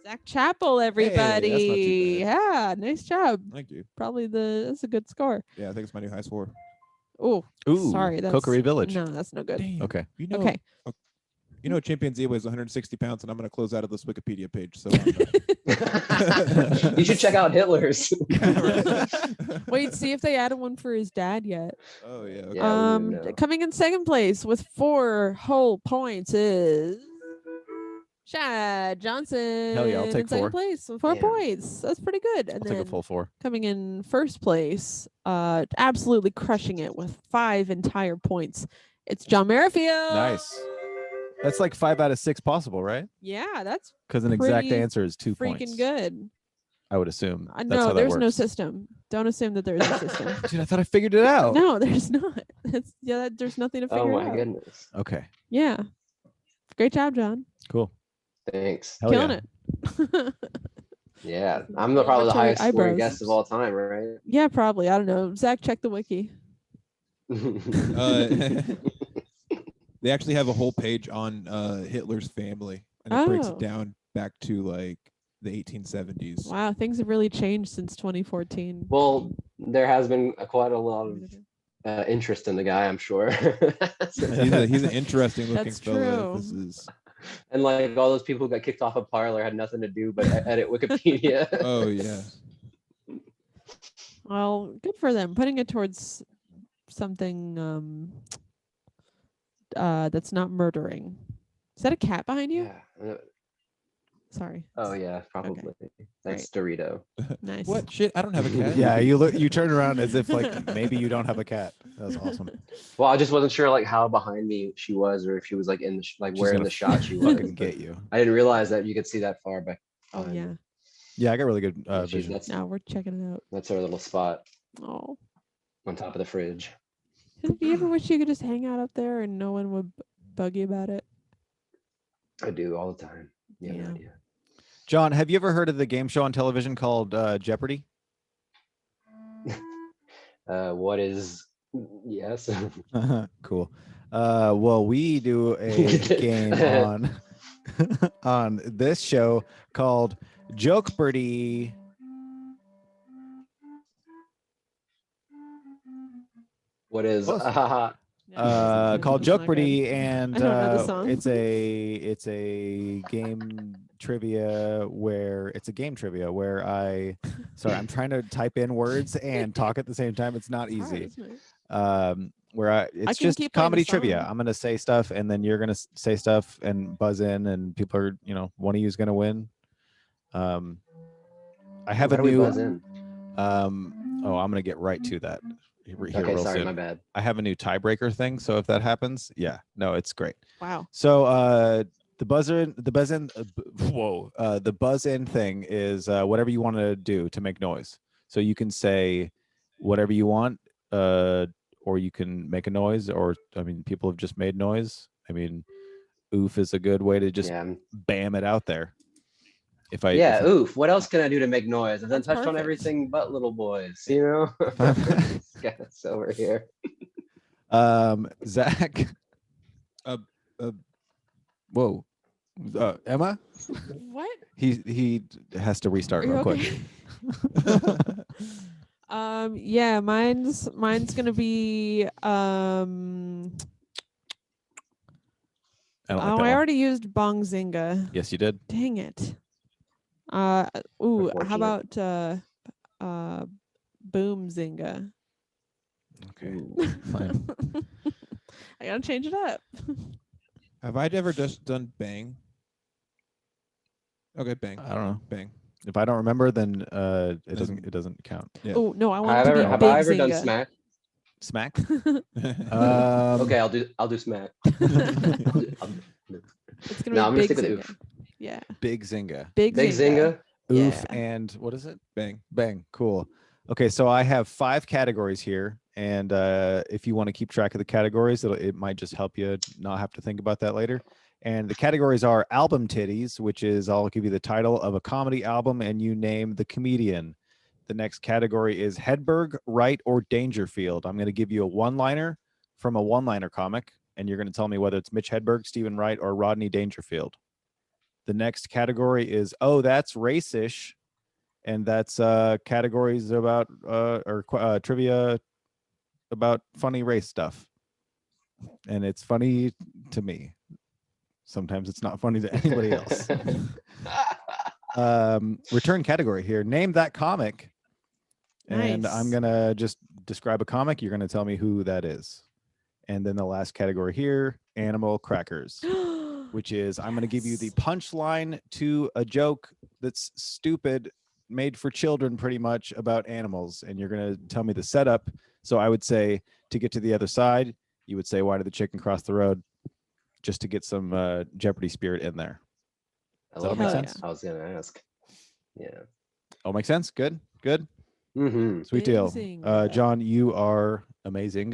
Zach Chappell, everybody. Hey, that's not too Yeah, nice job. Thank you. Probably that's a good score. Yeah, I think it's my new high score. Oh, Ooh. sorry. That's Cokery Village. No, that's no good. Damn. Okay. You know, Okay. You know, chimpanzee weighs 160 pounds, and I'm going to close out of this Wikipedia page. So You should check out Hitler's. Wait, see if they added one for his dad yet. Oh yeah. Okay. Yeah, we didn't know. Coming in second place with 4 whole points is Chad Johnson. Hell yeah, I'll take in second 4. place with 4 Damn. points. That's pretty good. And I'll then take a full 4. coming in first place, absolutely crushing it with 5 entire points. It's John Merrifield. Nice. That's like 5 out of 6 possible, right? Yeah, that's Because an exact Pretty answer is 2 freaking points. good. I would assume. That's No, how that there's no works. system. Don't assume that there's a system. Dude, I thought I figured it out. No, there's not. There's nothing to Oh figure my out. goodness. Okay. Yeah. Great job, John. Cool. Thanks. Hell Killing yeah. it. Yeah, I'm probably the What's your highest scoring eyebrows? guest of all time, right? Yeah, probably. I don't know. Zach, check the wiki. They actually have a whole page on Hitler's family, and it breaks Oh. it down back to like the 1870s. Wow, things have really changed since 2014. Well, there has been quite a lot of interest in the guy, I'm sure. He's an interesting looking That's fellow. true. This is. And like all those people who got kicked off of Parler had nothing to do but edit Wikipedia. Oh yeah. Well, good for them. Putting it towards something that's not murdering. Is that a cat behind you? Yeah. Sorry. Oh yeah, probably. That's Dorito. Nice. What shit? I don't have a cat. Yeah, you turn around as if like maybe you don't have a cat. That was awesome. Well, I just wasn't sure like how behind me she was, or if she was like in the like She's where in gonna the shot she was. Fucking get you. I didn't realize that you could see that far back. Oh behind yeah. me. Yeah, I got really good She's- vision. Now we're checking it out. That's our little spot Oh. on top of the fridge. Do you ever wish you could just hang out up there and no one would bug you about it? I do all the time. You have no Yeah. idea. John, have you ever heard of the game show on television called Jeopardy? What is? Yes. Cool. Well, we do a game on on this show called Jokepardy. What is? Close. Yeah, Called it's not Jokepardy, good. and I don't know the song. it's a game trivia where it's a game trivia where sorry, I'm trying to type in words and talk at the same time. It's not It's hard, easy. isn't it? Where it's can just keep playing the comedy trivia. song. I'm gonna say stuff, and then you're gonna say stuff and buzz in, and people are, one of you is gonna win. I have How a do we new. buzz in? I'm gonna get right to that. Here Okay, real sorry, soon. my bad. I have a new tiebreaker thing, so if that happens, no, it's great. Wow. So the buzz in thing is whatever you want to do to make noise. So you can say whatever you want, or you can make a noise, or people have just made noise. Oof is a good way to just bam it out there. Oof. What else can I do to make noise? I've then That's touched on perfect. everything but little boys, Guys over here. Zach. Whoa. Emma? What? He has to restart Are you real okay? quick. Yeah, mine's gonna be I don't like that I one. already used Bong Zinga. Yes, you did. Dang it. How Unfortunate. about Boom Zinga? Okay. Fine. I gotta change it up. Have I ever just done bang? Okay, bang. I don't know. Bang. If I don't remember, then it doesn't count. Yeah. Oh no, I want Have it to be I Big ever done Zinga. smack? Smack. Okay, I'll do smack. It's gonna No, be I'm gonna Big stick with Zinga. oof. Yeah. Big Zinga. Big Big Zinga. Zinga. Oof Yeah. and what is it? Bang. Bang. Cool. Okay, so I have 5 categories here, and if you want to keep track of the categories, it might just help you not have to think about that later. And the categories are album titties, which is I'll give you the title of a comedy album and you name the comedian. The next category is Hedberg, Wright, or Dangerfield. I'm going to give you a one-liner from a one-liner comic, and you're going to tell me whether it's Mitch Hedberg, Stephen Wright, or Rodney Dangerfield. The next category is Oh, That's Racish, and that's categories about trivia about funny race stuff. And it's funny to me. Sometimes it's not funny to anybody else. Return category here. Name that comic. And Nice. I'm going to just describe a comic. You're going to tell me who that is. And then the last category here, animal crackers, which is I'm going to give you the punchline to a joke that's stupid, made for children pretty much, about animals. And you're going to tell me the setup. So I would say, to get to the other side, you would say, why did the chicken cross the road? Just to get some Jeopardy spirit in there. Does that make sense? I was gonna ask. Yeah. Oh, makes sense. Good. Mm-hmm. Sweet Big deal. Zinga. John, you are amazing.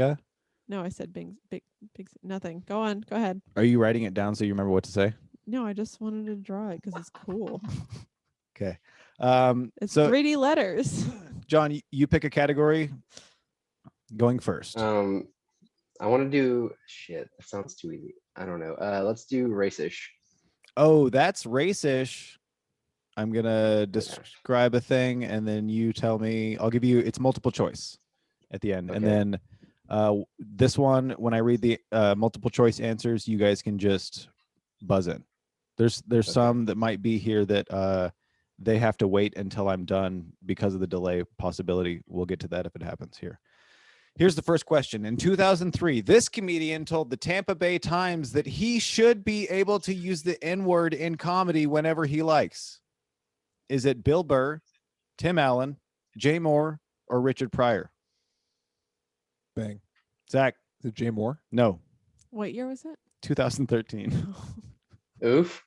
No, I said big nothing. Go on. Go ahead. Are you writing it down so you remember what to say? No, I just wanted to draw it because it's cool. Okay. It's So 3D letters. John, you pick a category. Going first. I want to do shit. That sounds too easy. I don't know. Let's do racish. Oh, that's racish. I'm gonna describe a thing, and then you tell me. I'll give you. It's multiple choice at the end, and Okay. then this one, when I read the multiple choice answers, you guys can just buzz in. There's some that might be here that they have to wait until I'm done because of the delay possibility. We'll get to that if it happens here. Here's the first question. In 2003, this comedian told the Tampa Bay Times that he should be able to use the N-word in comedy whenever he likes. Is it Bill Burr, Tim Allen, Jay Moore, or Richard Pryor? Bang. Zach? Is it Jay Moore? No. What year was it? 2013. Oof.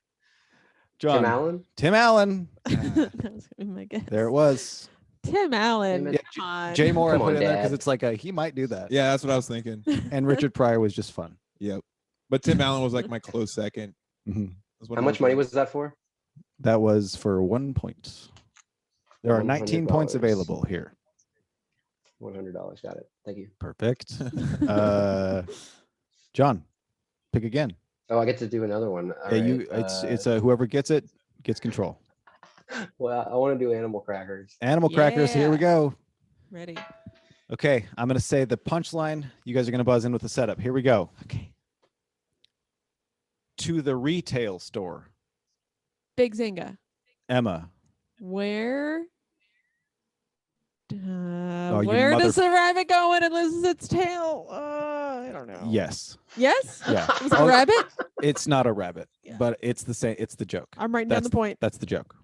John? Tim Allen. Tim Allen. That was gonna be my guess. There it was. Tim Allen. Damn it. Come on. Jay Moore, I Come put on, in there because Dad. it's like he might do that. Yeah, that's what I was thinking. And Richard Pryor was just fun. Yep. But Tim Allen was like my close second. Mhm. That's one How of much those money ones. was that for? That was for 1 point. There are 19 points $100. available here. $100. Got it. Thank you. Perfect. John, pick again. Oh, I get to do another one. All Yeah, right. it's whoever gets it gets control. Well, I want to do animal crackers. Animal crackers. Here we Yeah. go. Ready. Okay, I'm gonna say the punchline. You guys are gonna buzz in with the setup. Here we go. Okay. To the retail store. Big Zinga. Emma. Where? you Where mother- does the rabbit go when it loses its tail? I don't know. Yes. Yes? Yeah. Was it a rabbit? It's not a rabbit, Yeah. but it's the same. It's the joke. I'm writing down the point. That's the joke.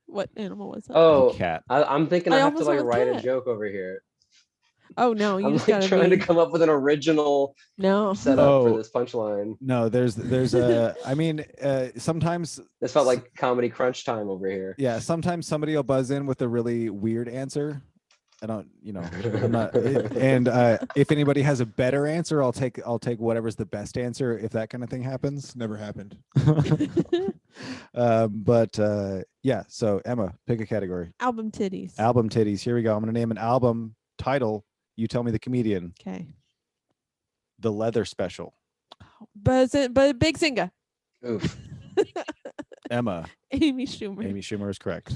What animal was that? Oh, Cat. I'm thinking I I have to almost like went write a cat. joke over here. Oh no, you I'm just like gotta trying be. to come up with an original No. setup Oh. for this punchline. No, there's a. I mean, sometimes. This felt like comedy crunch time over here. Yeah, sometimes somebody will buzz in with a really weird answer. I don't, I'm not. And if anybody has a better answer, I'll take whatever's the best answer if that kind of thing happens. It's never happened. Yeah. So Emma, pick a category. Album titties. Album titties. Here we go. I'm gonna name an album title. You tell me the comedian. Okay. The Leather Special. But Big Zinga. Oof. Emma. Amy Schumer. Amy Schumer is correct.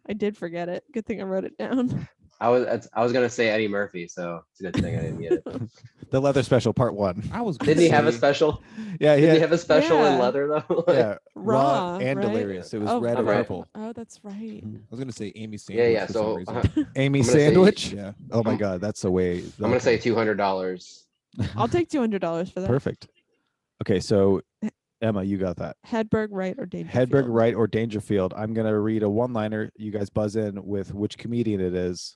I did forget it. Good thing I wrote it down. I was gonna say Eddie Murphy, so it's a good thing I didn't get it. The Leather Special, Part 1. I was. Didn't he have a special? Yeah, Did he yeah, have a special in Yeah. leather though? yeah. Raw, and right? Delirious. It was Oh, red and right. purple. Oh, that's right. Mhm. I was gonna say Amy Sandwich. Yeah, yeah. For So some I'm reason. Amy gonna say- Sandwich. Yeah. Oh my I'm- God, that's the way. gonna say $200. I'll take $200 for that. Perfect. Okay, so Emma, you got that. Hedberg, Wright, or Dangerfield? Hedberg, Wright, or Dangerfield. I'm gonna read a one-liner. You guys buzz in with which comedian it is.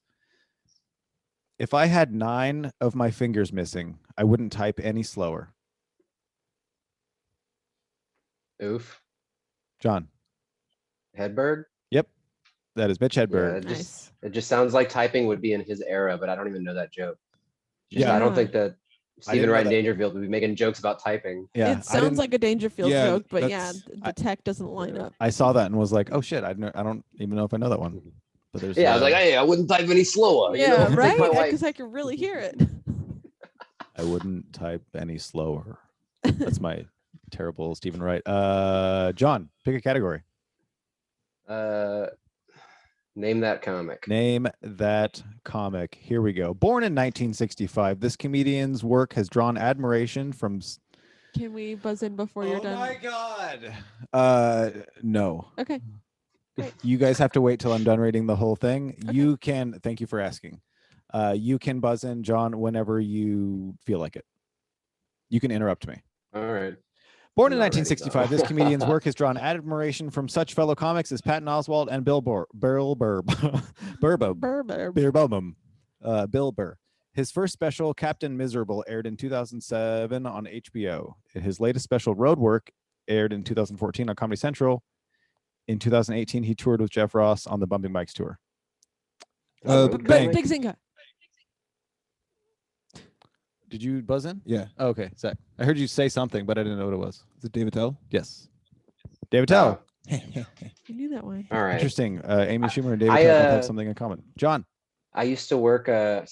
If I had 9 of my fingers missing, I wouldn't type any slower. Oof. John. Hedberg. That is Mitch Yeah, Hedberg. Nice. it just sounds like typing would be in his era, but I don't even know that joke. Yeah. I don't think that I Stephen didn't know Wright and that. Dangerfield would be making jokes about typing. Yeah, It I sounds didn't- like a Dangerfield Yeah, joke, but yeah, that's- the tech doesn't line up. I saw that and was like, oh shit, I don't even know if I know that one. But there's Yeah, I was like, hey, I wouldn't type any slower. you know, Yeah, like right? my wife. Because I can really hear it. I wouldn't type any slower. That's my terrible Stephen Wright. John, pick a category. Name that comic. Name that comic. Here we go. Born in 1965, this comedian's work has drawn admiration from. Can we buzz in before you're done? God. No. Okay. You guys have to wait till I'm done reading the whole thing. Okay. You can. Thank you for asking. You can buzz in, John, whenever you feel like it. You can interrupt me. All right. Born in I'm not ready, 1965, though. this comedian's work has drawn admiration from such fellow comics as Patton Oswalt and Bill Burr. Bill Burr. Bill Burr. His first special, Captain Miserable, aired in 2007 on HBO. His latest special, Roadwork, aired in 2014 on Comedy Central. In 2018, he toured with Jeff Ross on the Bumping Bikes tour. But Bang. Big Zinga. Did you buzz in? Yeah. Oh, okay, Zach. I heard you say something, but I didn't know what it was. Is it David Tell? Yes. David Tell. I knew that one. All right. Interesting. Amy Schumer and David I, Tell both have something in common. John. I used to work. I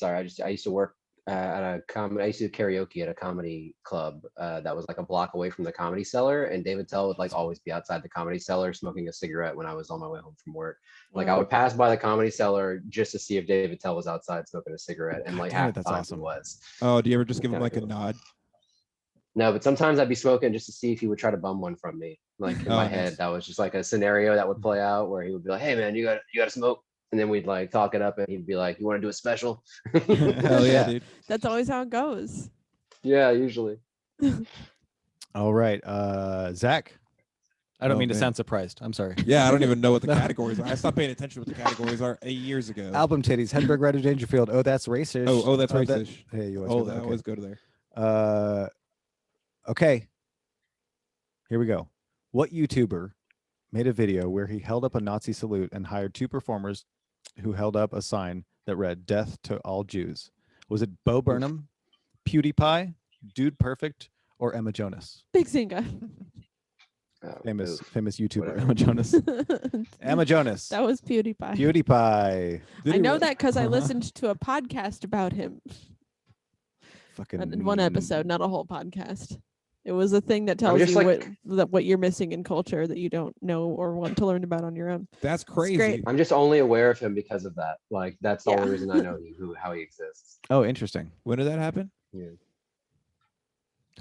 used to work at a comedy. I used to do karaoke at a comedy club that was like a block away from the Comedy Cellar, and David Tell would like always be outside the Comedy Cellar smoking a cigarette when I was on my way home from work. Like I would pass by the Comedy Cellar just to see if David Tell was outside smoking a cigarette, and like damn it, half the that's time awesome. he was. Oh, do you ever just give him Kinda like a cool. nod? No, but sometimes I'd be smoking just to see if he would try to bum one from me. Like in Oh, my nice. head, that was just like a scenario that would play out where he would be like, "Hey man, you got to smoke," and then we'd like talk it up, and he'd be like, "You want to do a special?" Hell yeah. dude. That's always how it goes. Yeah, usually. All right. Zach. I don't Oh, mean to man. sound surprised. I'm sorry. Yeah, I don't even know what the No. categories are. I stopped paying attention to what the categories are 8 years ago. Album titties, Hedberg, Wright, or Dangerfield. Oh, that's racist. Oh, that's that- racist. Hey, you Oh, always I go, always go to there. okay. Okay. Here we go. What YouTuber made a video where he held up a Nazi salute and hired 2 performers who held up a sign that read "Death to all Jews"? Was it Bo Burnham, PewDiePie, Dude Perfect, or Emma Jonas? Big Zinga. famous oof. YouTuber Whatever. Emma Jonas. Emma Jonas. That was PewDiePie. PewDiePie. Did I he know re- that because I Uh-huh. listened to a podcast about him. Fucking One episode, not a whole podcast. It was a thing that tells just you like- what you're missing in culture that you don't know or want to learn about on your own. That's great. crazy. I'm just only aware of him because of that. Like that's the Yeah. only reason I know how he exists. Oh, interesting. When did that happen? Yeah.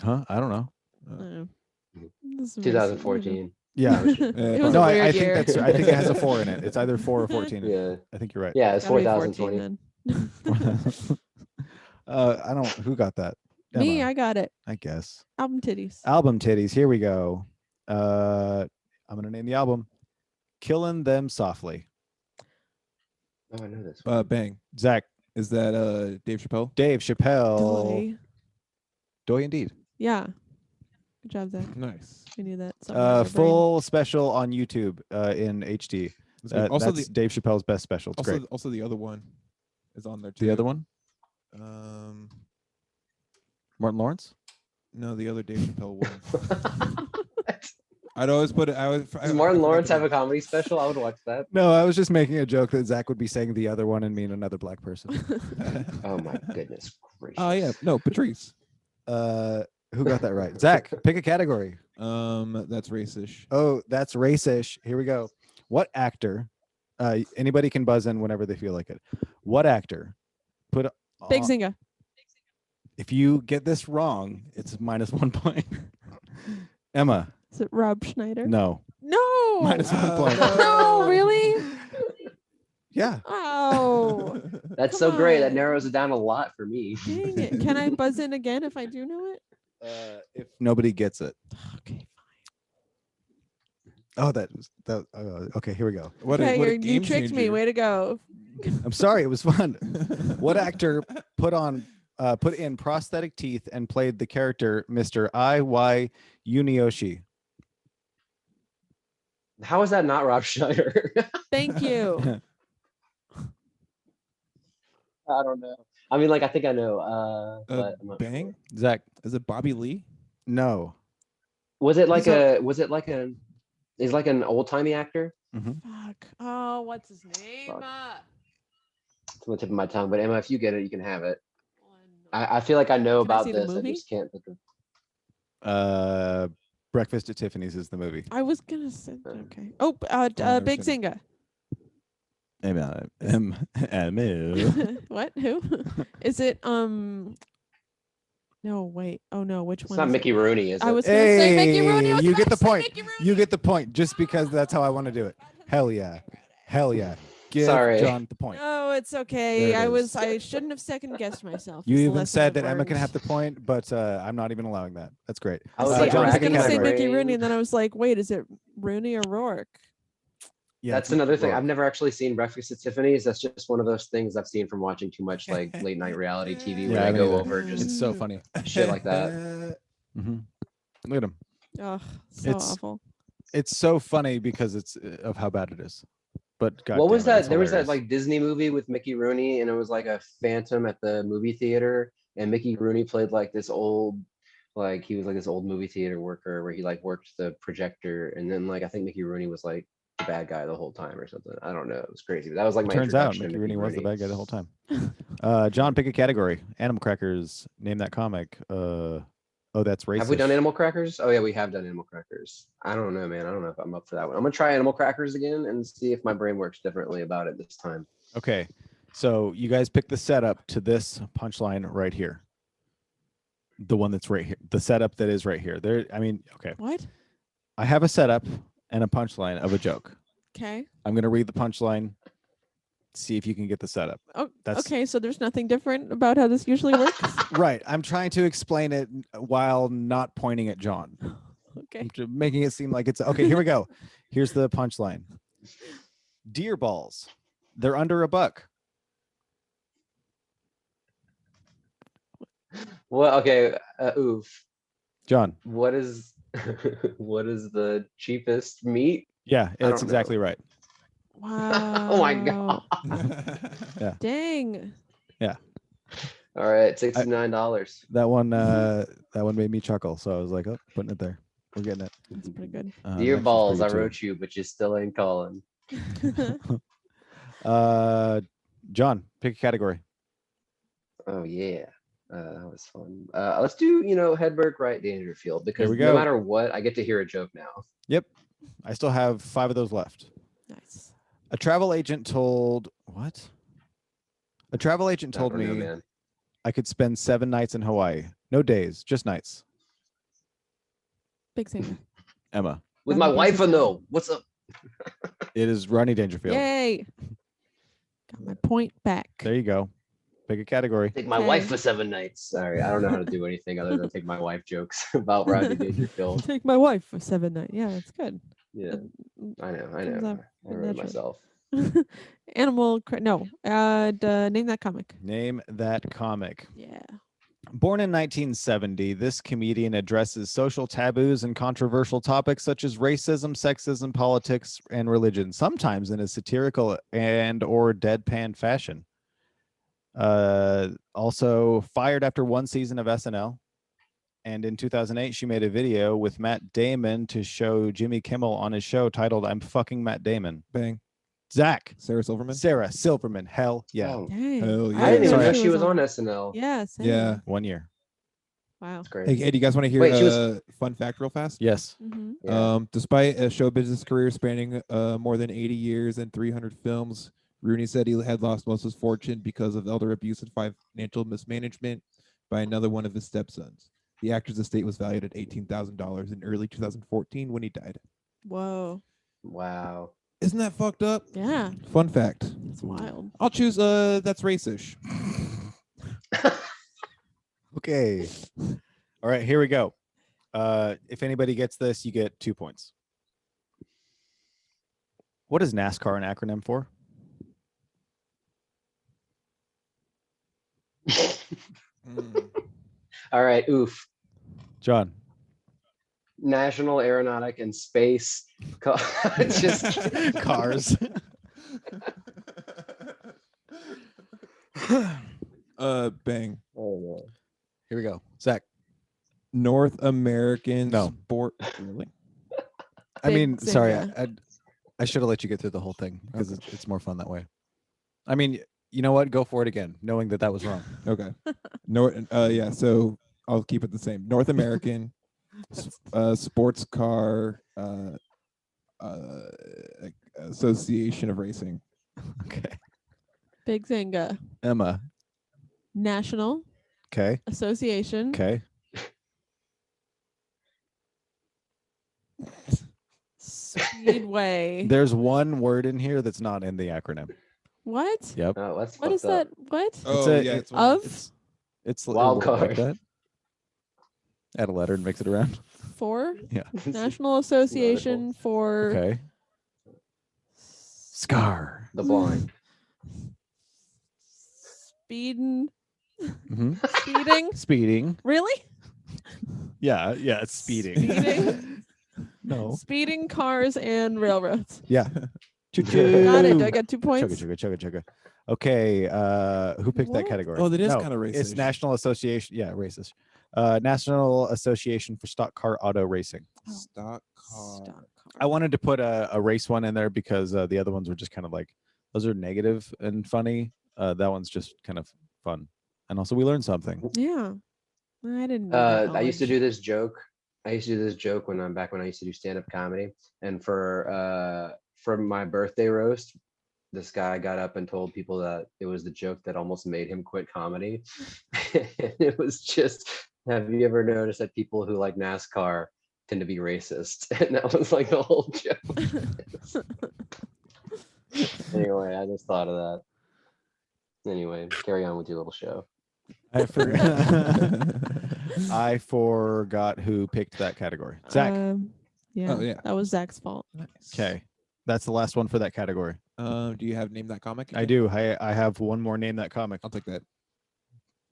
Huh? I don't know. This is very 2014. Yeah. It was no, a I weird think year. that's. I think it has a 4 in it. It's either 4 or 14. Yeah. I think you're right. Yeah, it's Gotta be 14 4020. then. I don't. Who got that? Me, Emma, I got it. I guess. Album titties. Album titties. Here we go. I'm gonna name the album "Killing Them Softly." Oh, I know this. Bang. Zach, Is that Dave Chappelle? Dave Chappelle. Doy. Doy indeed. Yeah. Good job, Zach. Nice. I knew that. Somewhere in my brain. Full special on YouTube in HD. That's good. Also that's the Dave Chappelle's best special. It's great. also the other one is on there too. The other one, Martin Lawrence. No, the other Dave Chappelle one. I'd always put it. Does Martin Lawrence have a comedy special? I would watch that. No, I was just making a joke that Zach would be saying the other one and mean another black person. Oh my goodness gracious. Oh yeah, no, Patrice. Who got that right? Zach, pick a category. That's racish. Oh, that's racish. Here we go. What actor? Anybody can buzz in whenever they feel like it. What actor put? Big Zinga. If you get this wrong, it's -1 point. Emma, Is it Rob Schneider? no. No. -1 point. No, really? Yeah. Oh, That's Come so great. That on. narrows it down a lot for me. dang it. Can I buzz in again if I do know it? If nobody gets it. Okay. Oh, that. Okay, here we go. What Okay, a you game tricked me. changer. Way to go. I'm sorry, it was fun. What actor put in prosthetic teeth and played the character Mr. I.Y. Unioshi? How is that not Rob Schneider? Thank you. I don't know. I mean, like I think I know. But I'm not Bang? sure. Zach, Is it Bobby Lee? no. Was it like He's a? Was it like a? Is like an old timey actor? Fuck. Oh, what's his name? Fuck. It's on the tip of my tongue. But Emma, if you get it, you can have it. I feel like I know Can I about see the this. I movie? just can't think of. Breakfast at Tiffany's is the movie. I was gonna say okay. Oh, never Big seen Zinga. What? Who? Is it? No, wait. Oh no, which It's one? not is Mickey it? Rooney, is it? I was gonna say Mickey Rooney. I was you about get the to say point. Mickey Rooney. You get the point just because that's how I want to do it. Hell yeah. Hell yeah. Give Sorry. John the point. Oh, it's okay. There it is. I shouldn't have second guessed myself. You It's the even lesson said I've that Emma can learned. have the point, but I'm not even allowing that. That's great. I was See, like, I was pick a gonna say category. Mickey Rooney, and then I was like, wait, is it Rooney or Rourke? Yeah, That's it's another thing. Rourke. I've never actually seen Breakfast at Tiffany's. That's just one of those things I've seen from watching too much like late night reality TV Yeah, where I they haven't go either. over just It's so funny. shit like that. Look at him. Oh, so It's- awful. It's so funny because it's of how bad it is. But God What was damn it, that? it's There was that hilarious. like Disney movie with Mickey Rooney, and it was like a phantom at the movie theater, and Mickey Rooney played like this old, like he was like this old movie theater worker where he like worked the projector, and then like I think Mickey Rooney was like the bad guy the whole time or something. I don't know. It was crazy. But that was like my Turns out introduction to Mickey Rooney was the bad guy the whole Rooney. time. John, pick a category. Animal Crackers. Name that comic. Oh, that's racist. Have we done Animal Crackers? Oh yeah, we have done Animal Crackers. I don't know, man. I don't know if I'm up for that one. I'm gonna try Animal Crackers again and see if my brain works differently about it this time. Okay, so you guys pick the setup to this punchline right here. The one that's right here. The setup that is right here. There. I mean, okay. What? I have a setup and a punchline of a joke. Okay. I'm gonna read the punchline. See if you can get the setup. Oh, That's- okay. So there's nothing different about how this usually works. Right. I'm trying to explain it while not pointing at John. Okay. I'm making it seem like it's okay. Here we go. Here's the punchline. Deer balls. They're under $1. Well, okay. Oof. John. What is what is the cheapest meat? Yeah, I it's don't exactly know. right. Wow. Oh my god. Dang. All right, $69. That one made me chuckle. So I was like, oh, putting it there. We're getting it. That's pretty good. Dear next one's balls, for I you, too. wrote you, but you still ain't calling. John, pick a category. Oh yeah, that was fun. Let's do Hedberg, Wright, Dangerfield, because we no go. matter what, I get to hear a joke now. Yep. I still have 5 of those left. Nice. A travel agent told what? A travel agent told I don't know, me man. I could spend 7 nights in Hawaii. No days, just nights. Big singer. Emma. With my wife or no? What's up? It is Ronnie Dangerfield. Yay. Got my point back. There you go. Pick a category. Take my Okay. wife for 7 nights. Sorry, I don't know how to do anything other than take my wife jokes about Rodney Dangerfield. Take my wife for 7 nights. Yeah, that's good. Yeah, I know. Comes out I wrote it naturally. myself. Name that comic. Name that comic. Yeah. Born in 1970, this comedian addresses social taboos and controversial topics such as racism, sexism, politics, and religion, sometimes in a satirical and or deadpan fashion. Also fired after 1 season of SNL. And in 2008, she made a video with Matt Damon to show Jimmy Kimmel on his show titled I'm Fucking Matt Damon. Bang. Zach. Sarah Silverman. Sarah Silverman. Hell yeah. Oh, Dang. Hell yeah. I didn't even Sorry. know she was on SNL. Yeah. Same. Yeah. 1 year. Wow. That's great. Hey, do you guys want to hear Wait, she was- a fun fact real fast? Yes. Mm-hmm. Yeah. Despite a show business career spanning more than 80 years and 300 films, Rooney said he had lost most of his fortune because of elder abuse and financial mismanagement by another one of his stepsons. The actor's estate was valued at $18,000 in early 2014 when he died. Whoa. Wow. Isn't that fucked up? Yeah. Fun fact. It's wild. I'll choose that's racish. Okay. All right, here we go. If anybody gets this, you get 2 points. What is NASCAR an acronym for? All right. Oof. John. National Aeronautic and Space. Just Cars. Bang. Oh, no. Here we go. Zach. North American No. sport. Really? I Big mean, sorry, singer. I should have let you get through the whole thing because it's more fun that way. I mean, you know what? Go for it again, knowing that was wrong. Okay. Yeah. So I'll keep it the same. North American sports car association of racing. Okay. Big Zanga. Emma. National Okay. Association. Okay. Speedway. There's one word in here that's not in the acronym. What? Yep. Oh, that's What fucked is that? up. What? Oh, a- yeah. it- It's one Of? It's Wild like card. that. Add a letter and mix it around. For? Yeah. National Association for Okay. Scar. The blind. speeding. hmm Speeding? Speeding. Really? Yeah. Yeah. It's speeding. Speeding? No. Speeding cars and railroads. Yeah. Got it. Do I got 2 points? Chugga, chugga, chugga, chugga. Okay. Who picked that What? category? Oh, that is No, kind of racist. It's National Association. Yeah, racist. National Association for Stock Car Auto Racing. Stock car. Stock car. I wanted to put a race one in there because the other ones were just kind of like, those are negative and funny. That one's just kind of fun. And also we learned something. Yeah. I didn't. Need that I used to knowledge. do this joke. I used to do this joke when I used to do stand-up comedy. And for my birthday roast, this guy got up and told people that it was the joke that almost made him quit comedy. And it was just, have you ever noticed that people who like NASCAR tend to be racist? And that was like the whole joke. Anyway, I just thought of that. Anyway, carry on with your little show. I forgot. I forgot who picked that category. Zach. Yeah. Oh, yeah. That was Zach's fault. Nice. Okay. That's the last one for that category. Do you have name that comic? I do. I have one more name that comic. I'll take that.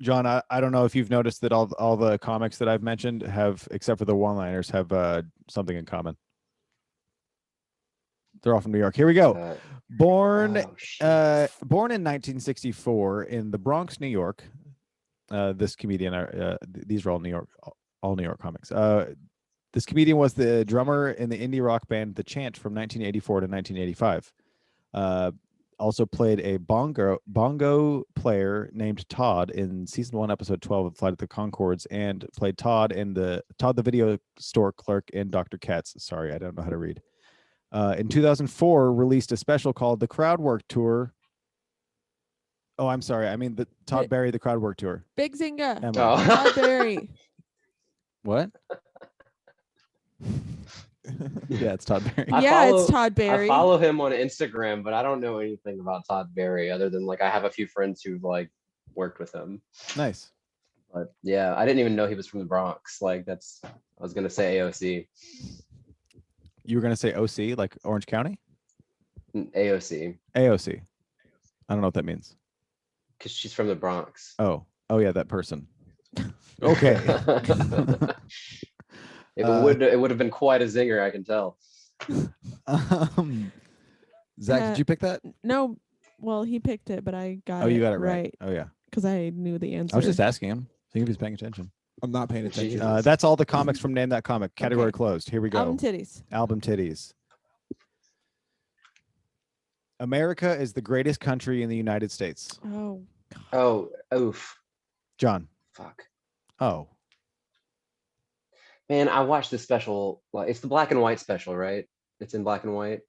John, I don't know if you've noticed that all the comics that I've mentioned have, except for the one-liners, have something in common. They're all from New York. Here we go. Born Oh, shit. born in 1964 in the Bronx, New York. This comedian, these are all New York comics. This comedian was the drummer in the indie rock band The Chant from 1984 to 1985. Also played a bongo player named Todd in season 1, episode 12 of Flight of the Conchords, and played Todd the video store clerk in Dr. Katz. Sorry, I don't know how to read. In 2004, released a special called The Crowdwork Tour. Oh, I'm sorry. I mean the Todd Barry The Crowdwork Tour. Big Zinga. Emma. Todd Barry. What? Yeah, it's Todd Barry. It's Todd Barry. I follow him on Instagram, but I don't know anything about Todd Barry other than like I have a few friends who've like worked with him. Nice. But yeah, I didn't even know he was from the Bronx. Like I was gonna say AOC. You were gonna say OC, like Orange County? AOC. AOC. I don't know what that means. Because she's from the Bronx. Oh yeah, that person. Okay. It would have been quite a zinger, I can tell. Zach, did you pick that? No, well, he picked it, but I got you got it right. Oh yeah. Because I knew the answer. I was just asking him, seeing if he's paying attention. I'm not paying attention. That's all the comics from Name That Comic. Category closed. Here we go. Album titties. Album titties. America is the greatest country in the United States. Oh. Oh, oof. John. Fuck. Oh. Man, I watched this special. Like, it's the black and white special, right? It's in black and white.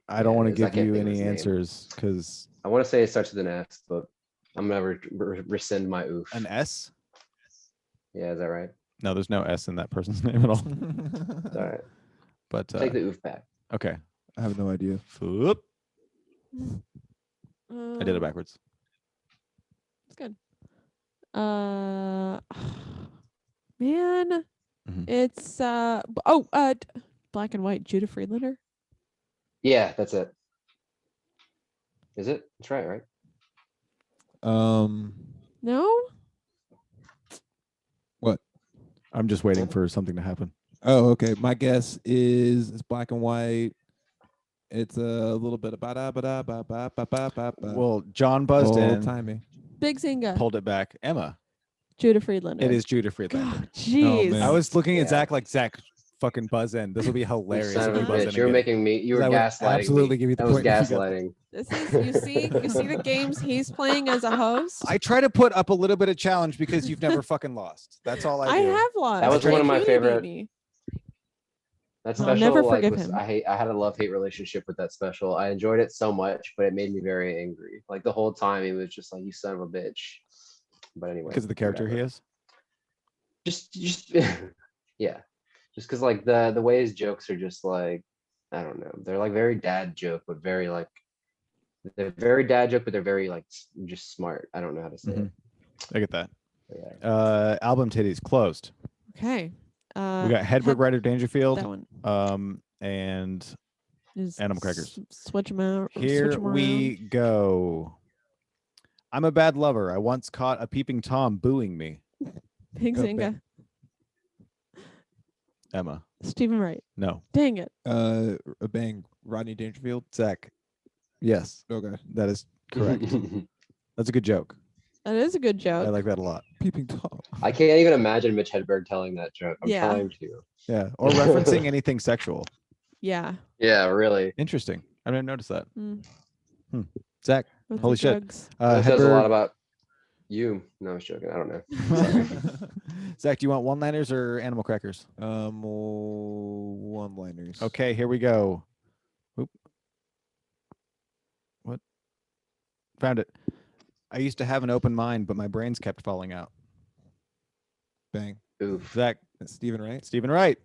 I don't want to I give can't you think of any his name. answers because I want to say it starts with an S, but I'm gonna rescind my oof. an S? Yeah, is that right? No, there's no S in that person's name at all. It's all right. But Take the oof back. okay. I have no idea. Whoop. I did it backwards. It's good. Man, it's black and white. Judah Friedlander. Yeah, that's it. Is it? That's right? No. What? I'm just waiting for something to happen. Oh, okay. My guess is it's black and white. It's a little bit of ba-da-ba-da-ba-ba-ba-ba-ba. Well, John buzzed in, timing. Big Zinga. pulled it back. Emma. Judah Friedlander. It is Judah Friedlander. God, jeez. man. I was looking at Yeah. Zach like, Zach, fucking buzz in. This will be You hilarious son if of you a buzz in bitch. You were again. making me. You were I would gaslighting. absolutely me. give you the That was point if you got that. gaslighting. This is you see the games he's playing as a host. I try to put up a little bit of challenge because you've never fucking lost. That's all I I do. have lost. That was one of my Judah beat favorite- me. That I'll special, never like, forgive was, him. I had a love-hate relationship with that special. I enjoyed it so much, but it made me very angry. Like the whole time, he was just like, "You son of a bitch." But anyway, Because of the character whatever. he is. Just yeah, just because like the way his jokes are just like, I don't know, they're like very dad joke, but very like they're very dad joke, but they're very like just smart. I don't know how to say it. I get that. But yeah. Album titties closed. Okay. We got Hedwig Rider Dangerfield. That one. And Is Animal Crackers. Switch them out. here switch 'em we go. I'm a bad lover. I once caught a peeping Tom booing me. around. Big Go Zinga. Emma. Stephen Wright. No. Dang it. A bang. Rodney Dangerfield. Zach. Yes, Okay. that is correct. That's a good joke. That is a good I joke. like that a lot. Peeping Tom. I can't even imagine Mitch Hedberg telling that joke. I'm Yeah. trying to. Yeah. Or referencing anything sexual. Yeah. Yeah, really. Interesting. I didn't notice that. Mm. Zach. With Holy the shit. drugs. That says a Hedberg- lot about you. No, I was joking. I don't know. Zach, do you want one-liners or animal crackers? One-liners. Okay, here we go. Oop. What? Found it. I used to have an open mind, but my brains kept falling out. Bang. Oof. Zach, That's Stephen Wright. Stephen Wright.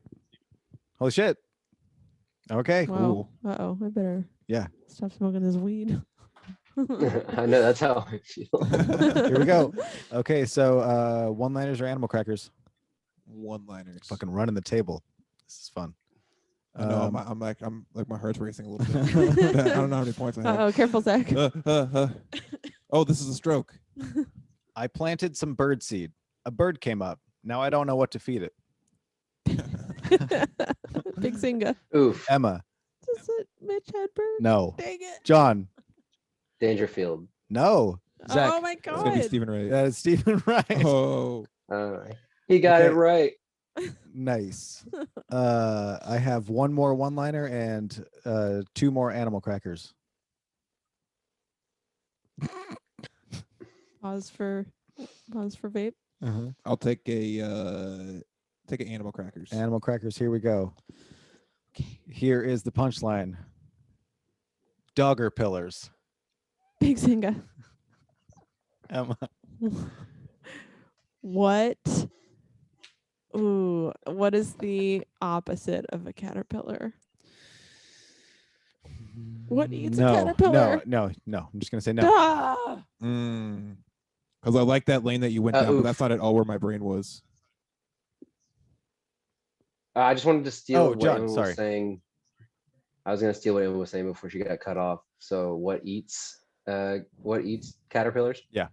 Holy shit. Okay. Wow. Uh-oh. I better Yeah. stop smoking this weed. I know that's how I feel. Here we go. Okay, so one-liners or animal crackers? One-liners. Fucking running the table. This is fun. I know. I'm like my heart's racing a little bit. I don't know how many points I have. Uh-oh. Careful, Zach. Oh, this is a stroke. I planted some bird seed. A bird came up. Now I don't know what to feed it. Big Zinga. Oof. Emma. Is it Mitch Hedberg? No. Dang it. John. Dangerfield. No. Zach. Oh my It's gonna be god. Stephen Wright. Stephen Wright. Oh. He got Okay. it right. Nice. I have one more one-liner and 2 more animal crackers. Pause for vape. I'll take an animal crackers. Animal crackers. Here we go. Okay. Here is the punchline. Dogger pillars. Big Zinga. Emma. What? Ooh, what is the opposite of a caterpillar? What eats a caterpillar? No. I'm just gonna say no. Ah! Because I like that lane that you went down, but that's not at all where my brain was. I just wanted to steal what John, Emma sorry. was saying. I was going to steal what Emma was saying before she got cut off. So what eats caterpillars? Yeah.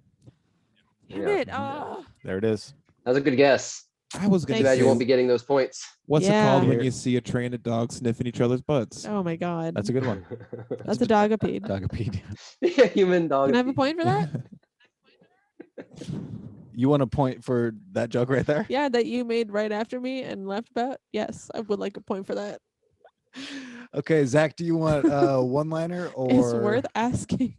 Damn it. Ah. There it is. That was a good guess. I was Too gonna bad say, you won't be getting those points. what's it Yeah. called when Here. you see a train of dogs sniffing each other's butts? Oh my god. That's a good one. That's a dogapede. Dogapede. Yeah, human dog. Can I have a point for that? You want a point for that joke right there? Yeah, that you made right after me and laughed about. Yes, I would like a point for that. Okay, Zach, do you want a one-liner or? It's worth asking.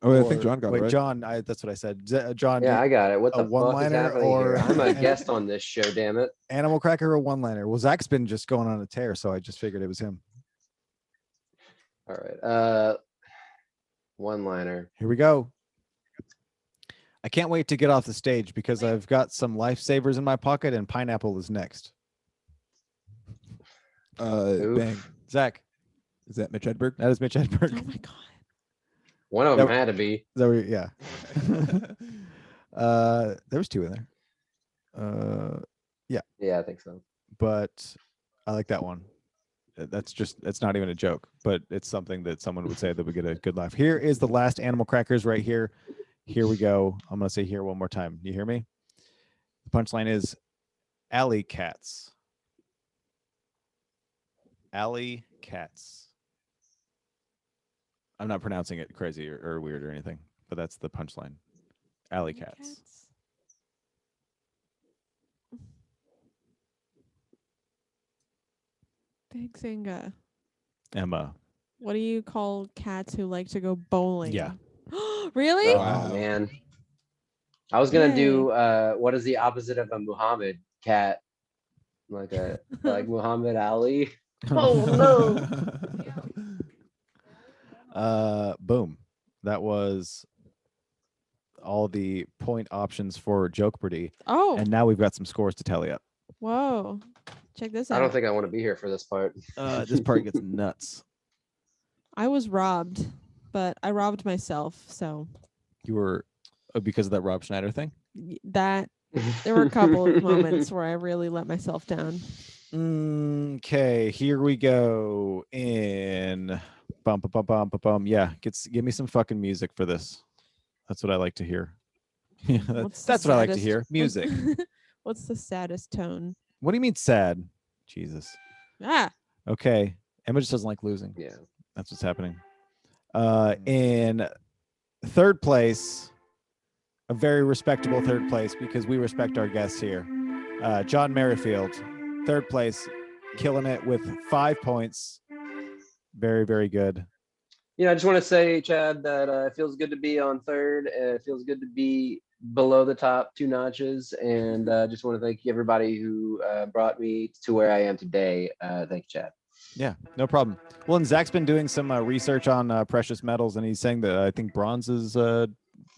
Oh, I think John got it wait, right. John, that's what I said. John, Yeah, I got it. What a the fuck is one-liner happening or- here? I'm a guest on this show, damn it. animal cracker or one-liner? Well, Zach's been just going on a tear, so I just figured it was him. All right. One-liner. Here we go. I can't wait to get off the stage because I've got some lifesavers in my pocket and pineapple is next. Oof. Bang. Zach, Is that Mitch Hedberg? that is Mitch Hedberg. Oh my god. One of them had to be. Is that what yeah. There was 2 in there. Yeah, I think so. But I like that one. That's not even a joke, but it's something that someone would say that would get a good laugh. Here is the last animal crackers right here. Here we go. I'm going to say here one more time. You hear me? The punchline is alley cats. Alley cats. I'm not pronouncing it crazy or weird or anything, but that's the punchline. Alley cats. Big Zinga. Emma. What do you call cats who like to go bowling? Yeah. Really? Oh Wow. man. I was gonna Yay. do what is the opposite of a Muhammad cat? Like Muhammad Ali. Oh no. Boom. That was all the point options for Jokepardy. Oh, And now we've got some scores to tally up. whoa. Check this out. I don't think I want to be here for this part. This part gets nuts. I was robbed, but I robbed myself. So You were because of that Rob Schneider thing? that there were a couple of moments where I really let myself down. Okay, here we go. In bum bum bum bum bum bum. Yeah, give me some fucking music for this. That's what I like to hear. Yeah, What's the that's what I like to saddest- hear. Music. What's the saddest tone? What do you mean sad? Jesus. Ah, Okay. Emma just doesn't like losing. Yeah. That's what's happening. In third place, a very respectable third place because we respect our guests here. John Merrifield, third place, killing it with 5 points. Very, very good. I just want to say, Chad, that it feels good to be on third. It feels good to be below the top 2 notches. And just want to thank everybody who brought me to where I am today. Thank you, Chad. Yeah, no problem. Well, and Zach's been doing some research on precious metals, and he's saying that I think bronze is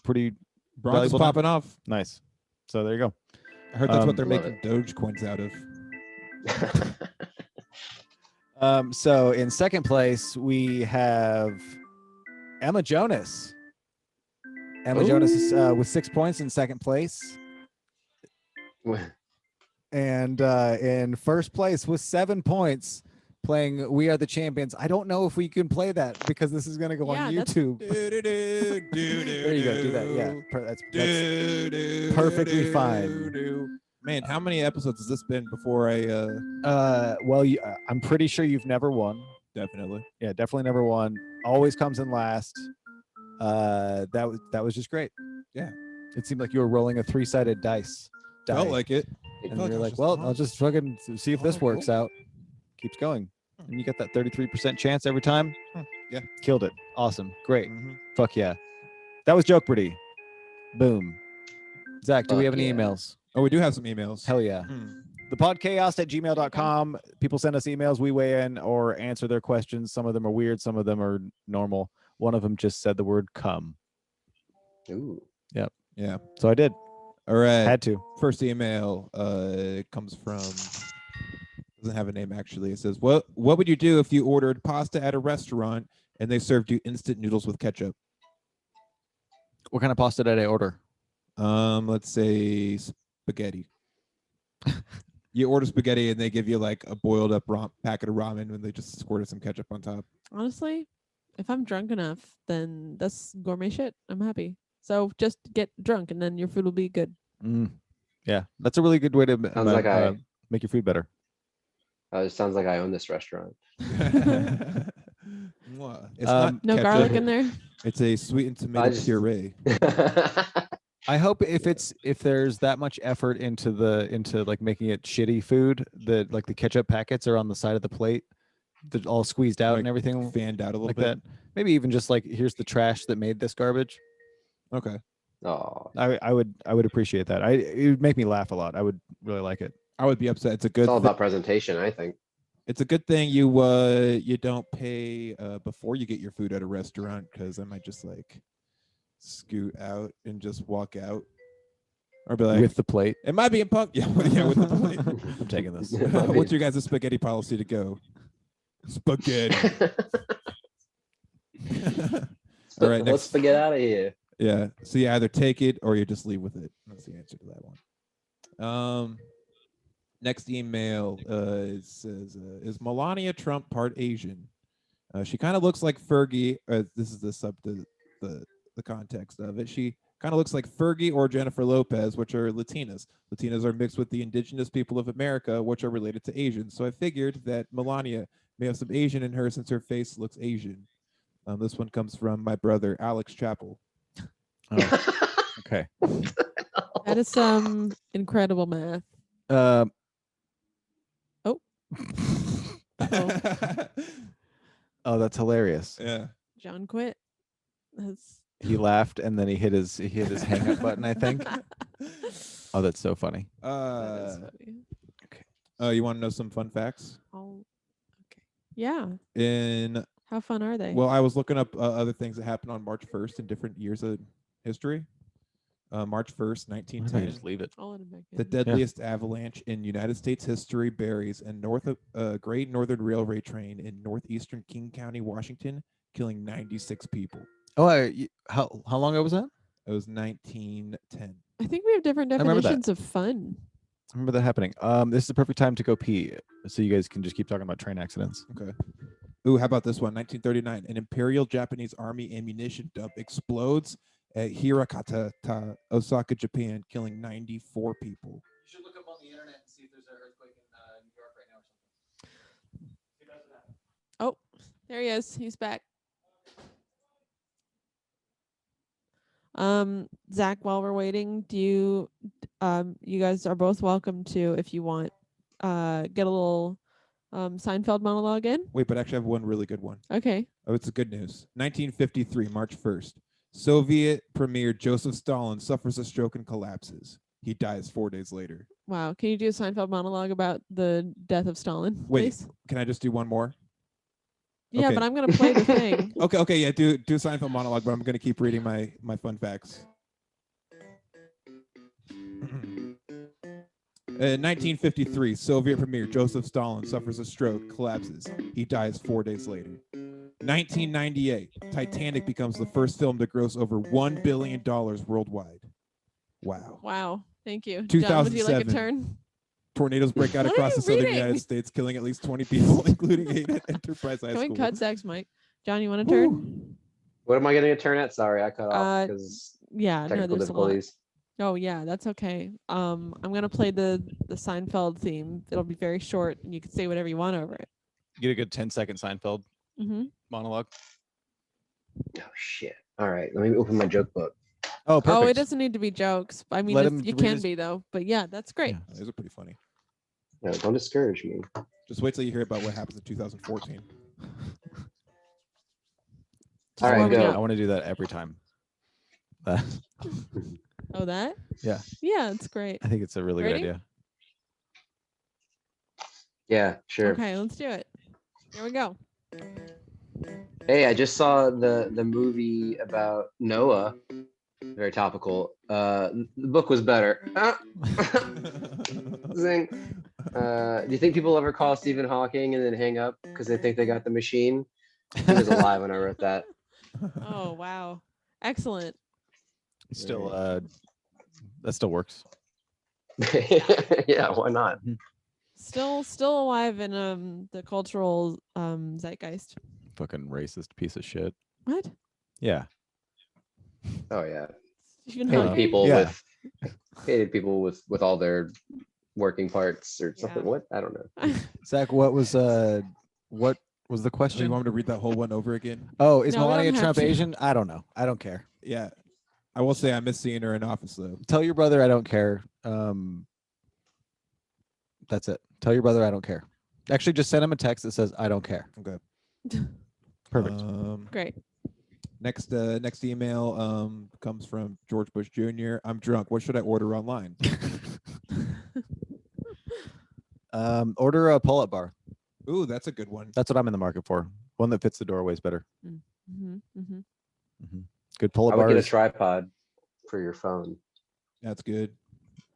pretty Bronze is valuable now. popping off. Nice. So there you go. I heard that's what they're Love making Doge coins out of. So in second place, we have Emma Jonas. Emma Jonas is with 6 points in second place. And in first place with 7 points, playing We Are the Champions. I don't know if we can play that because this is going to go on Yeah, that's- YouTube. There you go. Do that. Yeah. That's perfectly fine. Man, how many episodes has this been before I well, I'm pretty sure you've never won. definitely. Yeah, definitely never won. Always comes in last. That was just great. Yeah. It seemed like you were rolling a 3-sided dice. Felt Die. like it. And feel like I you're was like, just well, on. I'll just fucking see if Oh, this cool. works out. Keeps going. And you get that 33% chance every time. Yeah. Killed it. Awesome. Great. Mhm. Fuck yeah. That was Jokeberty. Boom. Zach, do we have Fuck any yeah. emails? Oh, we do have some emails. Hell yeah. Hmm. The podchaost@gmail.com. People send us emails. We weigh in or answer their questions. Some of them are weird. Some of them are normal. One of them just said the word come. Ooh. Yeah. So I did. All right. Had to. First email comes from, doesn't have a name actually. It says, what would you do if you ordered pasta at a restaurant and they served you instant noodles with ketchup? What kind of pasta did I order? Let's say spaghetti. You order spaghetti and they give you like a boiled up packet of ramen and they just squirted some ketchup on top. Honestly, if I'm drunk enough, then that's gourmet shit. I'm happy. So just get drunk and then your food will be good. Yeah, that's a really good way to Sounds like make your food better. it sounds like I own this restaurant. It's not No ketchup. garlic in there. It's a sweetened tomato puree. I hope if there's that much effort into like making it shitty food, that like the ketchup packets are on the side of the plate, they're all squeezed out Like and everything fanned out a little like bit. that. Maybe even just like, here's the trash that made this garbage. Okay. Oh, I would appreciate that. It would make me laugh a lot. I would really like it. I would be upset. It's a it's good all about presentation, I think. it's a good thing you don't pay before you get your food at a restaurant, because I might just like scoot out and just walk out, or be like, With the plate. it might be in punk. Yeah, with the plate. I'm taking this. What's your guys' spaghetti policy to go? Spaghetti. All right, Let's get out of here. Yeah. So you either take it or you just leave with it. That's the answer to that one. Next email says, is Melania Trump part Asian? She kind of looks like Fergie. This is the context of it. She kind of looks like Fergie or Jennifer Lopez, which are Latinas. Latinas are mixed with the indigenous people of America, which are related to Asians. So I figured that Melania may have some Asian in her since her face looks Asian. This one comes from my brother, Alex Chappell. Oh, okay. That is some incredible math. Oh. Oh, that's hilarious. Yeah. John quit. That's He laughed and then he hit his hang up button, I think. Oh, that's so funny. that is funny. You want to know some fun facts? Okay. Yeah. How fun are they? Well, I was looking up other things that happened on March 1st in different years of history. March 1st, Why don't you 1910. just leave it? I'll let him back The in. deadliest avalanche in United States history buries a Great Northern Railway train in northeastern King County, Washington, killing 96 people. Oh, how long ago was that? It was 1910. I think we have different remember that. definitions of fun. I remember that happening. This is the perfect time to go pee, so you guys can just keep talking about train accidents. Okay. Ooh, how about this one? 1939, an Imperial Japanese Army ammunition dump explodes at Hirakata, Osaka, Japan, killing 94 people. You should look up on the internet and see if there's an earthquake in New York right now or something. Oh, there he is. He's back. Zach, while we're waiting, do you guys are both welcome to, if you want, get a little Seinfeld monologue in? Wait, but actually I have one really good one. Okay. Oh, it's a good news. 1953, March 1st. Soviet Premier Joseph Stalin suffers a stroke and collapses. He dies 4 days later. Wow. Can you do a Seinfeld monologue about the death of Stalin, Wait, please? can I just do one more? Yeah, Okay. but I'm gonna play the thing. Okay, yeah, do Seinfeld monologue, but I'm gonna keep reading my fun facts. 1953, Soviet Premier Joseph Stalin suffers a stroke, collapses. He dies 4 days later. 1998, Titanic becomes the first film to gross over $1 billion worldwide. Wow. Wow. Thank you. John, would you like a 2007. turn? Tornadoes break out What are across you the southern reading? United States, killing at least 20 people, including 8 at Enterprise High Can we School. cut Zach's mic? John, you want a turn? What am I getting a turn at? Sorry, I cut off because Yeah, no, technical there's a lot. difficulties. Oh yeah, that's okay. I'm gonna play the Seinfeld theme. It'll be very short, and you can say whatever you want over it. Get a good 10-second Seinfeld Mm-hmm. monologue. Oh shit! All right, let me open my joke book. Oh, perfect. Oh, it doesn't need to be jokes. I mean, Let it's, him it read can his- be though. But yeah, that's great. Yeah. Those are pretty funny. No, don't discourage me. Just wait till you hear about what happens in 2014. Just All right, warming go. I up. want to do that every time. Oh, that? Yeah. Yeah, it's great. I think it's a really Ready? good idea. Yeah, sure. Okay, let's do it. Here we go. Hey, I just saw the movie about Noah. Very topical. The book was better. Zing. Do you think people ever call Stephen Hawking and then hang up because they think they got the machine? He was alive when I wrote that. Oh, wow. Excellent. Still, that still works. Yeah, why not? Still alive in the cultural zeitgeist. Fucking racist piece of shit. What? Yeah. Oh yeah. Stephen Hated Hawking? people Yeah. with all their working parts or something. Yeah. What? I don't know. Zach, what was the So you question? want me to read that whole one over again? Oh, is No, we Melania don't have Trump to. Asian? I don't know. I don't care. Yeah. I will say I miss seeing her in office though. Tell your brother I don't care. That's it. Tell your brother I don't care. Actually, just send him a text that says I don't care. Okay. Perfect. Great. Next email comes from George Bush Jr. I'm drunk. What should I order online? Order a pull-up bar. Ooh, that's a good one. That's what I'm in the market for. One that fits the doorways better. Mm-hmm, mm-hmm. Good I pull-up would get a bars. tripod for your phone. That's good.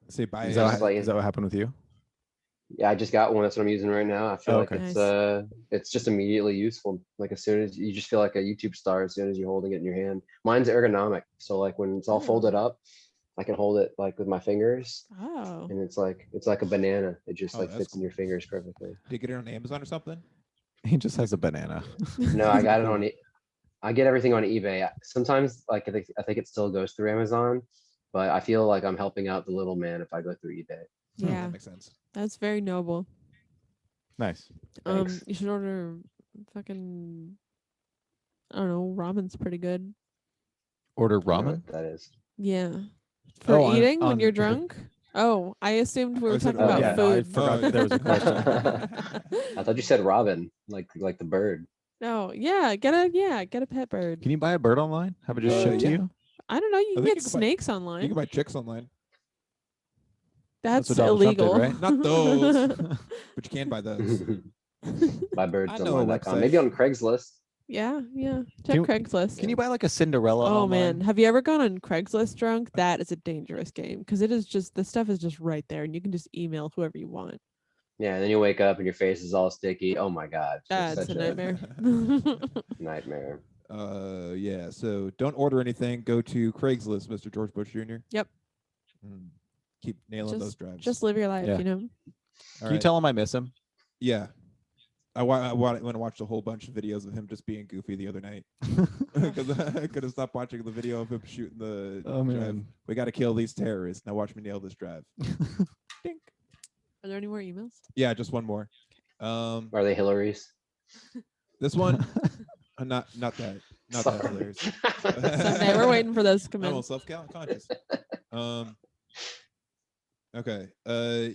Say bye. Is that that, like- is that what happened with you? Yeah, I just got one. That's what I'm using right now. I feel Oh, like okay. it's just immediately useful. Like as soon as you just feel like a YouTube star as soon as you're holding it in your hand. Mine's ergonomic, so like when it's all folded up, I can hold it like with my fingers, Oh. and it's like a banana. It just Oh, like that's fits in your cool. fingers perfectly. Did you get it on Amazon or something? He just has a banana. No, I got it on. I get everything on eBay. Sometimes like I think it still goes through Amazon, but I feel like I'm helping out the little man if I go through eBay. Yeah, That makes sense. that's very noble. Nice. Thanks. You should order fucking, I don't know, ramen's pretty good. Order I don't know ramen. what that is. Yeah. For Oh, eating when on- you're drunk? Oh, I assumed we Oh, were is it- talking oh, about yeah, no, I food. forgot that there was a question. I thought you said robin, like the bird. No, yeah, get a pet bird. Can you buy a bird online? Have it just shipped to Yeah. you? I don't know, you I can think get you can buy- snakes You online. can buy chicks online. That's what Donald Trump did, illegal. right? Not those, but you can buy those. Buy I know a birdsonline.com. Maybe website. on Craigslist. Yeah. Check you- Craigslist. Can you buy like a Cinderella Oh online? man, have you ever gone on Craigslist drunk? That is a dangerous game because it is just the stuff is just right there, and you can just email whoever you want. Yeah, and then you wake up and your face is all sticky. Oh my god, it's That's such a nightmare. nightmare. Yeah. So don't order anything. Go to Craigslist, Mr. George Bush Jr. Yep. Keep nailing those drives. Just live your life, Yeah. you know. All Can you right. tell him I miss him? Yeah. I went and watched a whole bunch of videos of him just being goofy the other night because I couldn't stop watching the video of him shooting the Oh, drive. man. We got to kill these terrorists. Now watch me nail this drive. Dink. Are there any more emails? Yeah, just one more. Are they Hillary's? This one, not that Sorry. hilarious. Someday we're waiting for those to come I'm in. all self-conscious. Okay.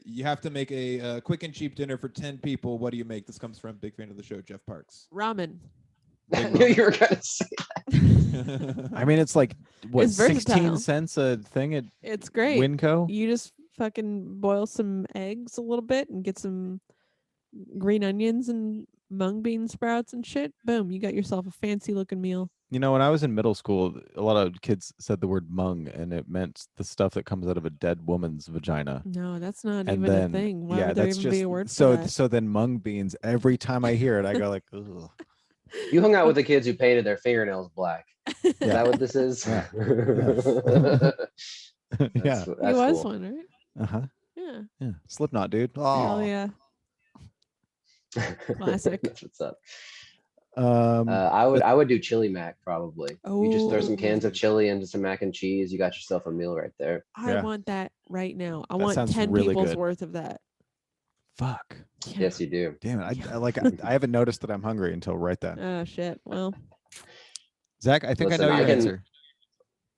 You have to make a quick and cheap dinner for 10 people. What do you make? This comes from big fan of the show, Jeff Parks. Ramen. I Big knew ramen. you were gonna say. I mean, it's like what, It's versatile. 16 cents a thing at It's great. Winco? You just fucking boil some eggs a little bit and get some green onions and mung bean sprouts and shit. Boom, you got yourself a fancy looking meal. You know, when I was in middle school, a lot of kids said the word mung, and it meant the stuff that comes out of a dead woman's vagina. No, that's not And even then, a thing. Why yeah, would there that's even just be a word so. for that? So then, mung beans. Every time I hear it, I go like, ugh. You hung out with the kids who painted their fingernails black. Is Yeah. that what this is? Yeah. Yeah. That's He was cool. one, right? Uh huh. Yeah. Yeah. Slipknot, dude. Hell Oh. yeah. Classic. That's what's up. Um. I would do chili mac probably. You just throw some cans Oh. of chili into some mac and cheese. You got yourself a meal right there. I Yeah. want that right now. I That want sounds 10 really people's good. worth of that. Fuck. Yeah. Yes, you do. Damn it. I like. I haven't noticed that I'm hungry until right then. Oh shit. Well, Zach, I think Listen, I know I your can- answer.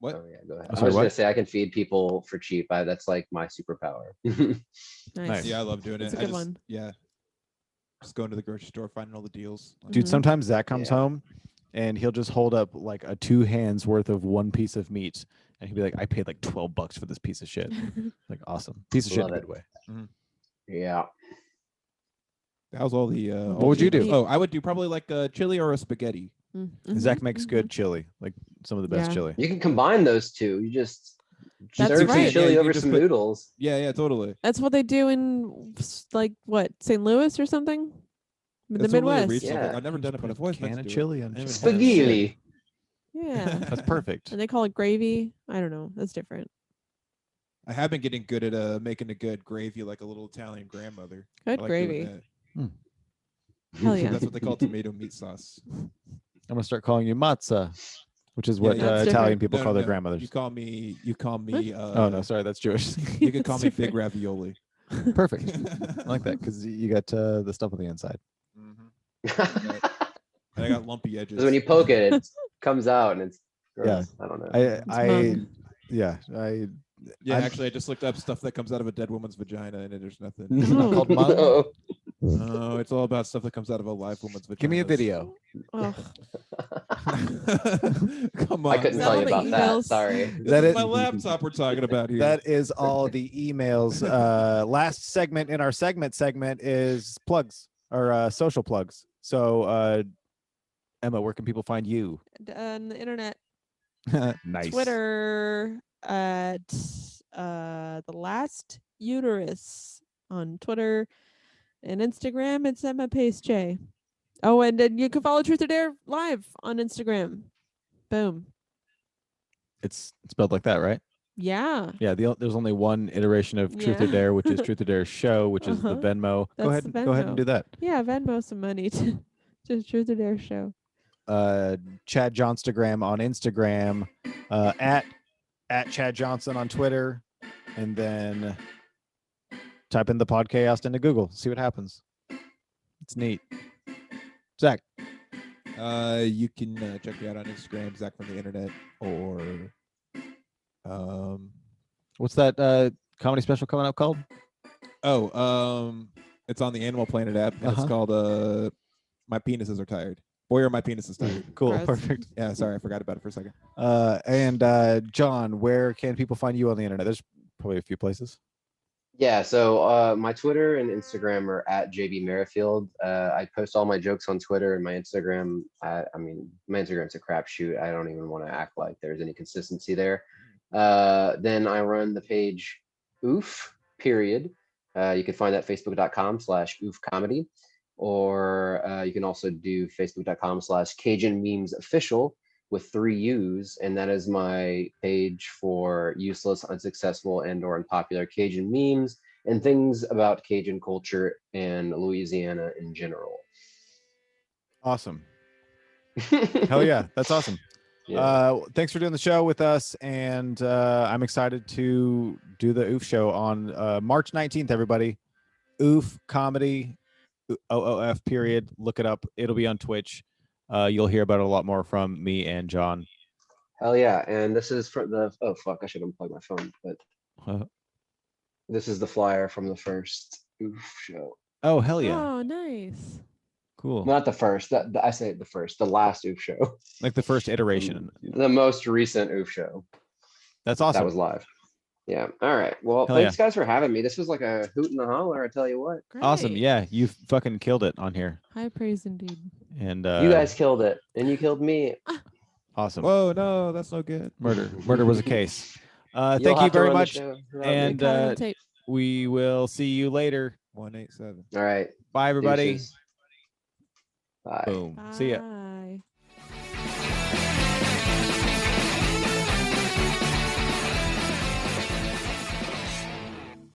What? Oh yeah, go ahead. Oh, I sorry, was gonna what? say I can feed people for cheap. That's like my superpower. Nice. Yeah, I love doing That's it. a good one. Yeah. Just going to the grocery store, finding all the deals. Dude, Mhm. sometimes Zach comes Yeah. home and he'll just hold up like a 2 hands worth of one piece of meat. And he'll be like, I paid like $12 for this piece of shit. Like, awesome. Piece of shit in Love a it. good way. Yeah. That was all the. What would you do? Oh, I would do probably like a chili or a spaghetti. Zach makes good chili, like some of the best Yeah. chili. You can combine those two. You just That's serve some right. chili Yeah, you over can just some put- noodles. Yeah, totally. That's what they do in like what, St. Louis or something? In the That's totally a Midwest. regional thing. Yeah. I've never done it, but I've always Can meant of to do chili it. and I haven't just had it. Spaghetti. Yeah. That's perfect. And they call it gravy. I don't know. That's different. I have been getting good at making a good gravy, like a little Italian grandmother. I Good like doing gravy. that. Hell yeah. That's what they call tomato meat sauce. I'm gonna start calling you matzah, which is Yeah, what yeah. That's Italian different. people No, call their no, grandmothers. You call me. Oh no, sorry, that's Jewish. You could call It's me big different. ravioli. Perfect. I like that because you got the stuff on the inside. And I got lumpy edges. Because when you poke it, it comes out and it's Yeah. gross. I don't know. Yeah, I'm- actually, I just looked up stuff that comes out of a dead woman's vagina, and there's nothing. It's not called mung. No. No, it's all about stuff that comes out of a live woman's vagina. Give me a video. Oh, Come on. I couldn't Is that tell all you the about that. emails? Sorry. This That is it- my laptop we're talking about here. That is all the emails. Last segment in our segment is plugs or social plugs. So Emma, where can people find you? on the internet, Nice. Twitter at the last uterus on Twitter and Instagram. It's Emma Pace J. Oh, and then you can follow Truth or Dare live on Instagram. Boom. It's spelled like that, right? Yeah. Yeah. There's only one iteration of Truth or Yeah. Dare, which is Truth or Dare Show, which is the Uh-huh. Venmo. Go That's ahead. the Go ahead and Venmo. do that. Yeah, Venmo some money to Truth or Dare show. Chad Johnstagram on Instagram, at Chad Johnson on Twitter, and then type in the Podchaost into Google. See what happens. It's neat. Zach. You can check me out on Instagram, Zach from the internet, or What's that comedy special coming up called? it's on the Animal Planet app, and Uh-huh. it's called My Penises Are Tired. Boy, are my penises tired. Cool. Gross. Perfect. Yeah, sorry, I forgot about it for a second. And John, where can people find you on the internet? There's probably a few places. Yeah, so my Twitter and Instagram are at JB Merrifield. I post all my jokes on Twitter and my Instagram. I mean, my Instagram's a crapshoot. I don't even want to act like there's any consistency there. Then I run the page Oof, period. You can find that facebook.com/Oof comedy, or you can also do facebook.com/Cajun memes official with 3 U's, and that is my page for useless, unsuccessful, and or unpopular Cajun memes and things about Cajun culture and Louisiana in general. Awesome. Hell yeah. That's awesome. Yeah. Thanks for doing the show with us, and I'm excited to do the Oof show on March 19th. Everybody, Oof comedy, OOF period. Look it up. It'll be on Twitch. You'll hear about it a lot more from me and John. Hell yeah. And this is for the, oh fuck, I should unplug my phone, but this is the flyer from the first Oof show. Oh hell yeah! Oh, nice. Cool. Not the first, I say the first, the last Oof show. Like the first iteration. The most recent Oof show. That's awesome. That was live. Yeah. All right. Well, Hell thanks guys for having me. This was like a hoot and a holler, I tell you what. Great. Awesome. Yeah, you fucking killed it on here. High praise indeed. And You guys killed it, and you killed me. awesome. Whoa, no, that's no good. Murder was a case. You'll Thank you have to very run the much. show without me. And Caught it on tape. we will see you later. 187. All right. Bye everybody. Deuces. Bye. Boom. See ya. Bye.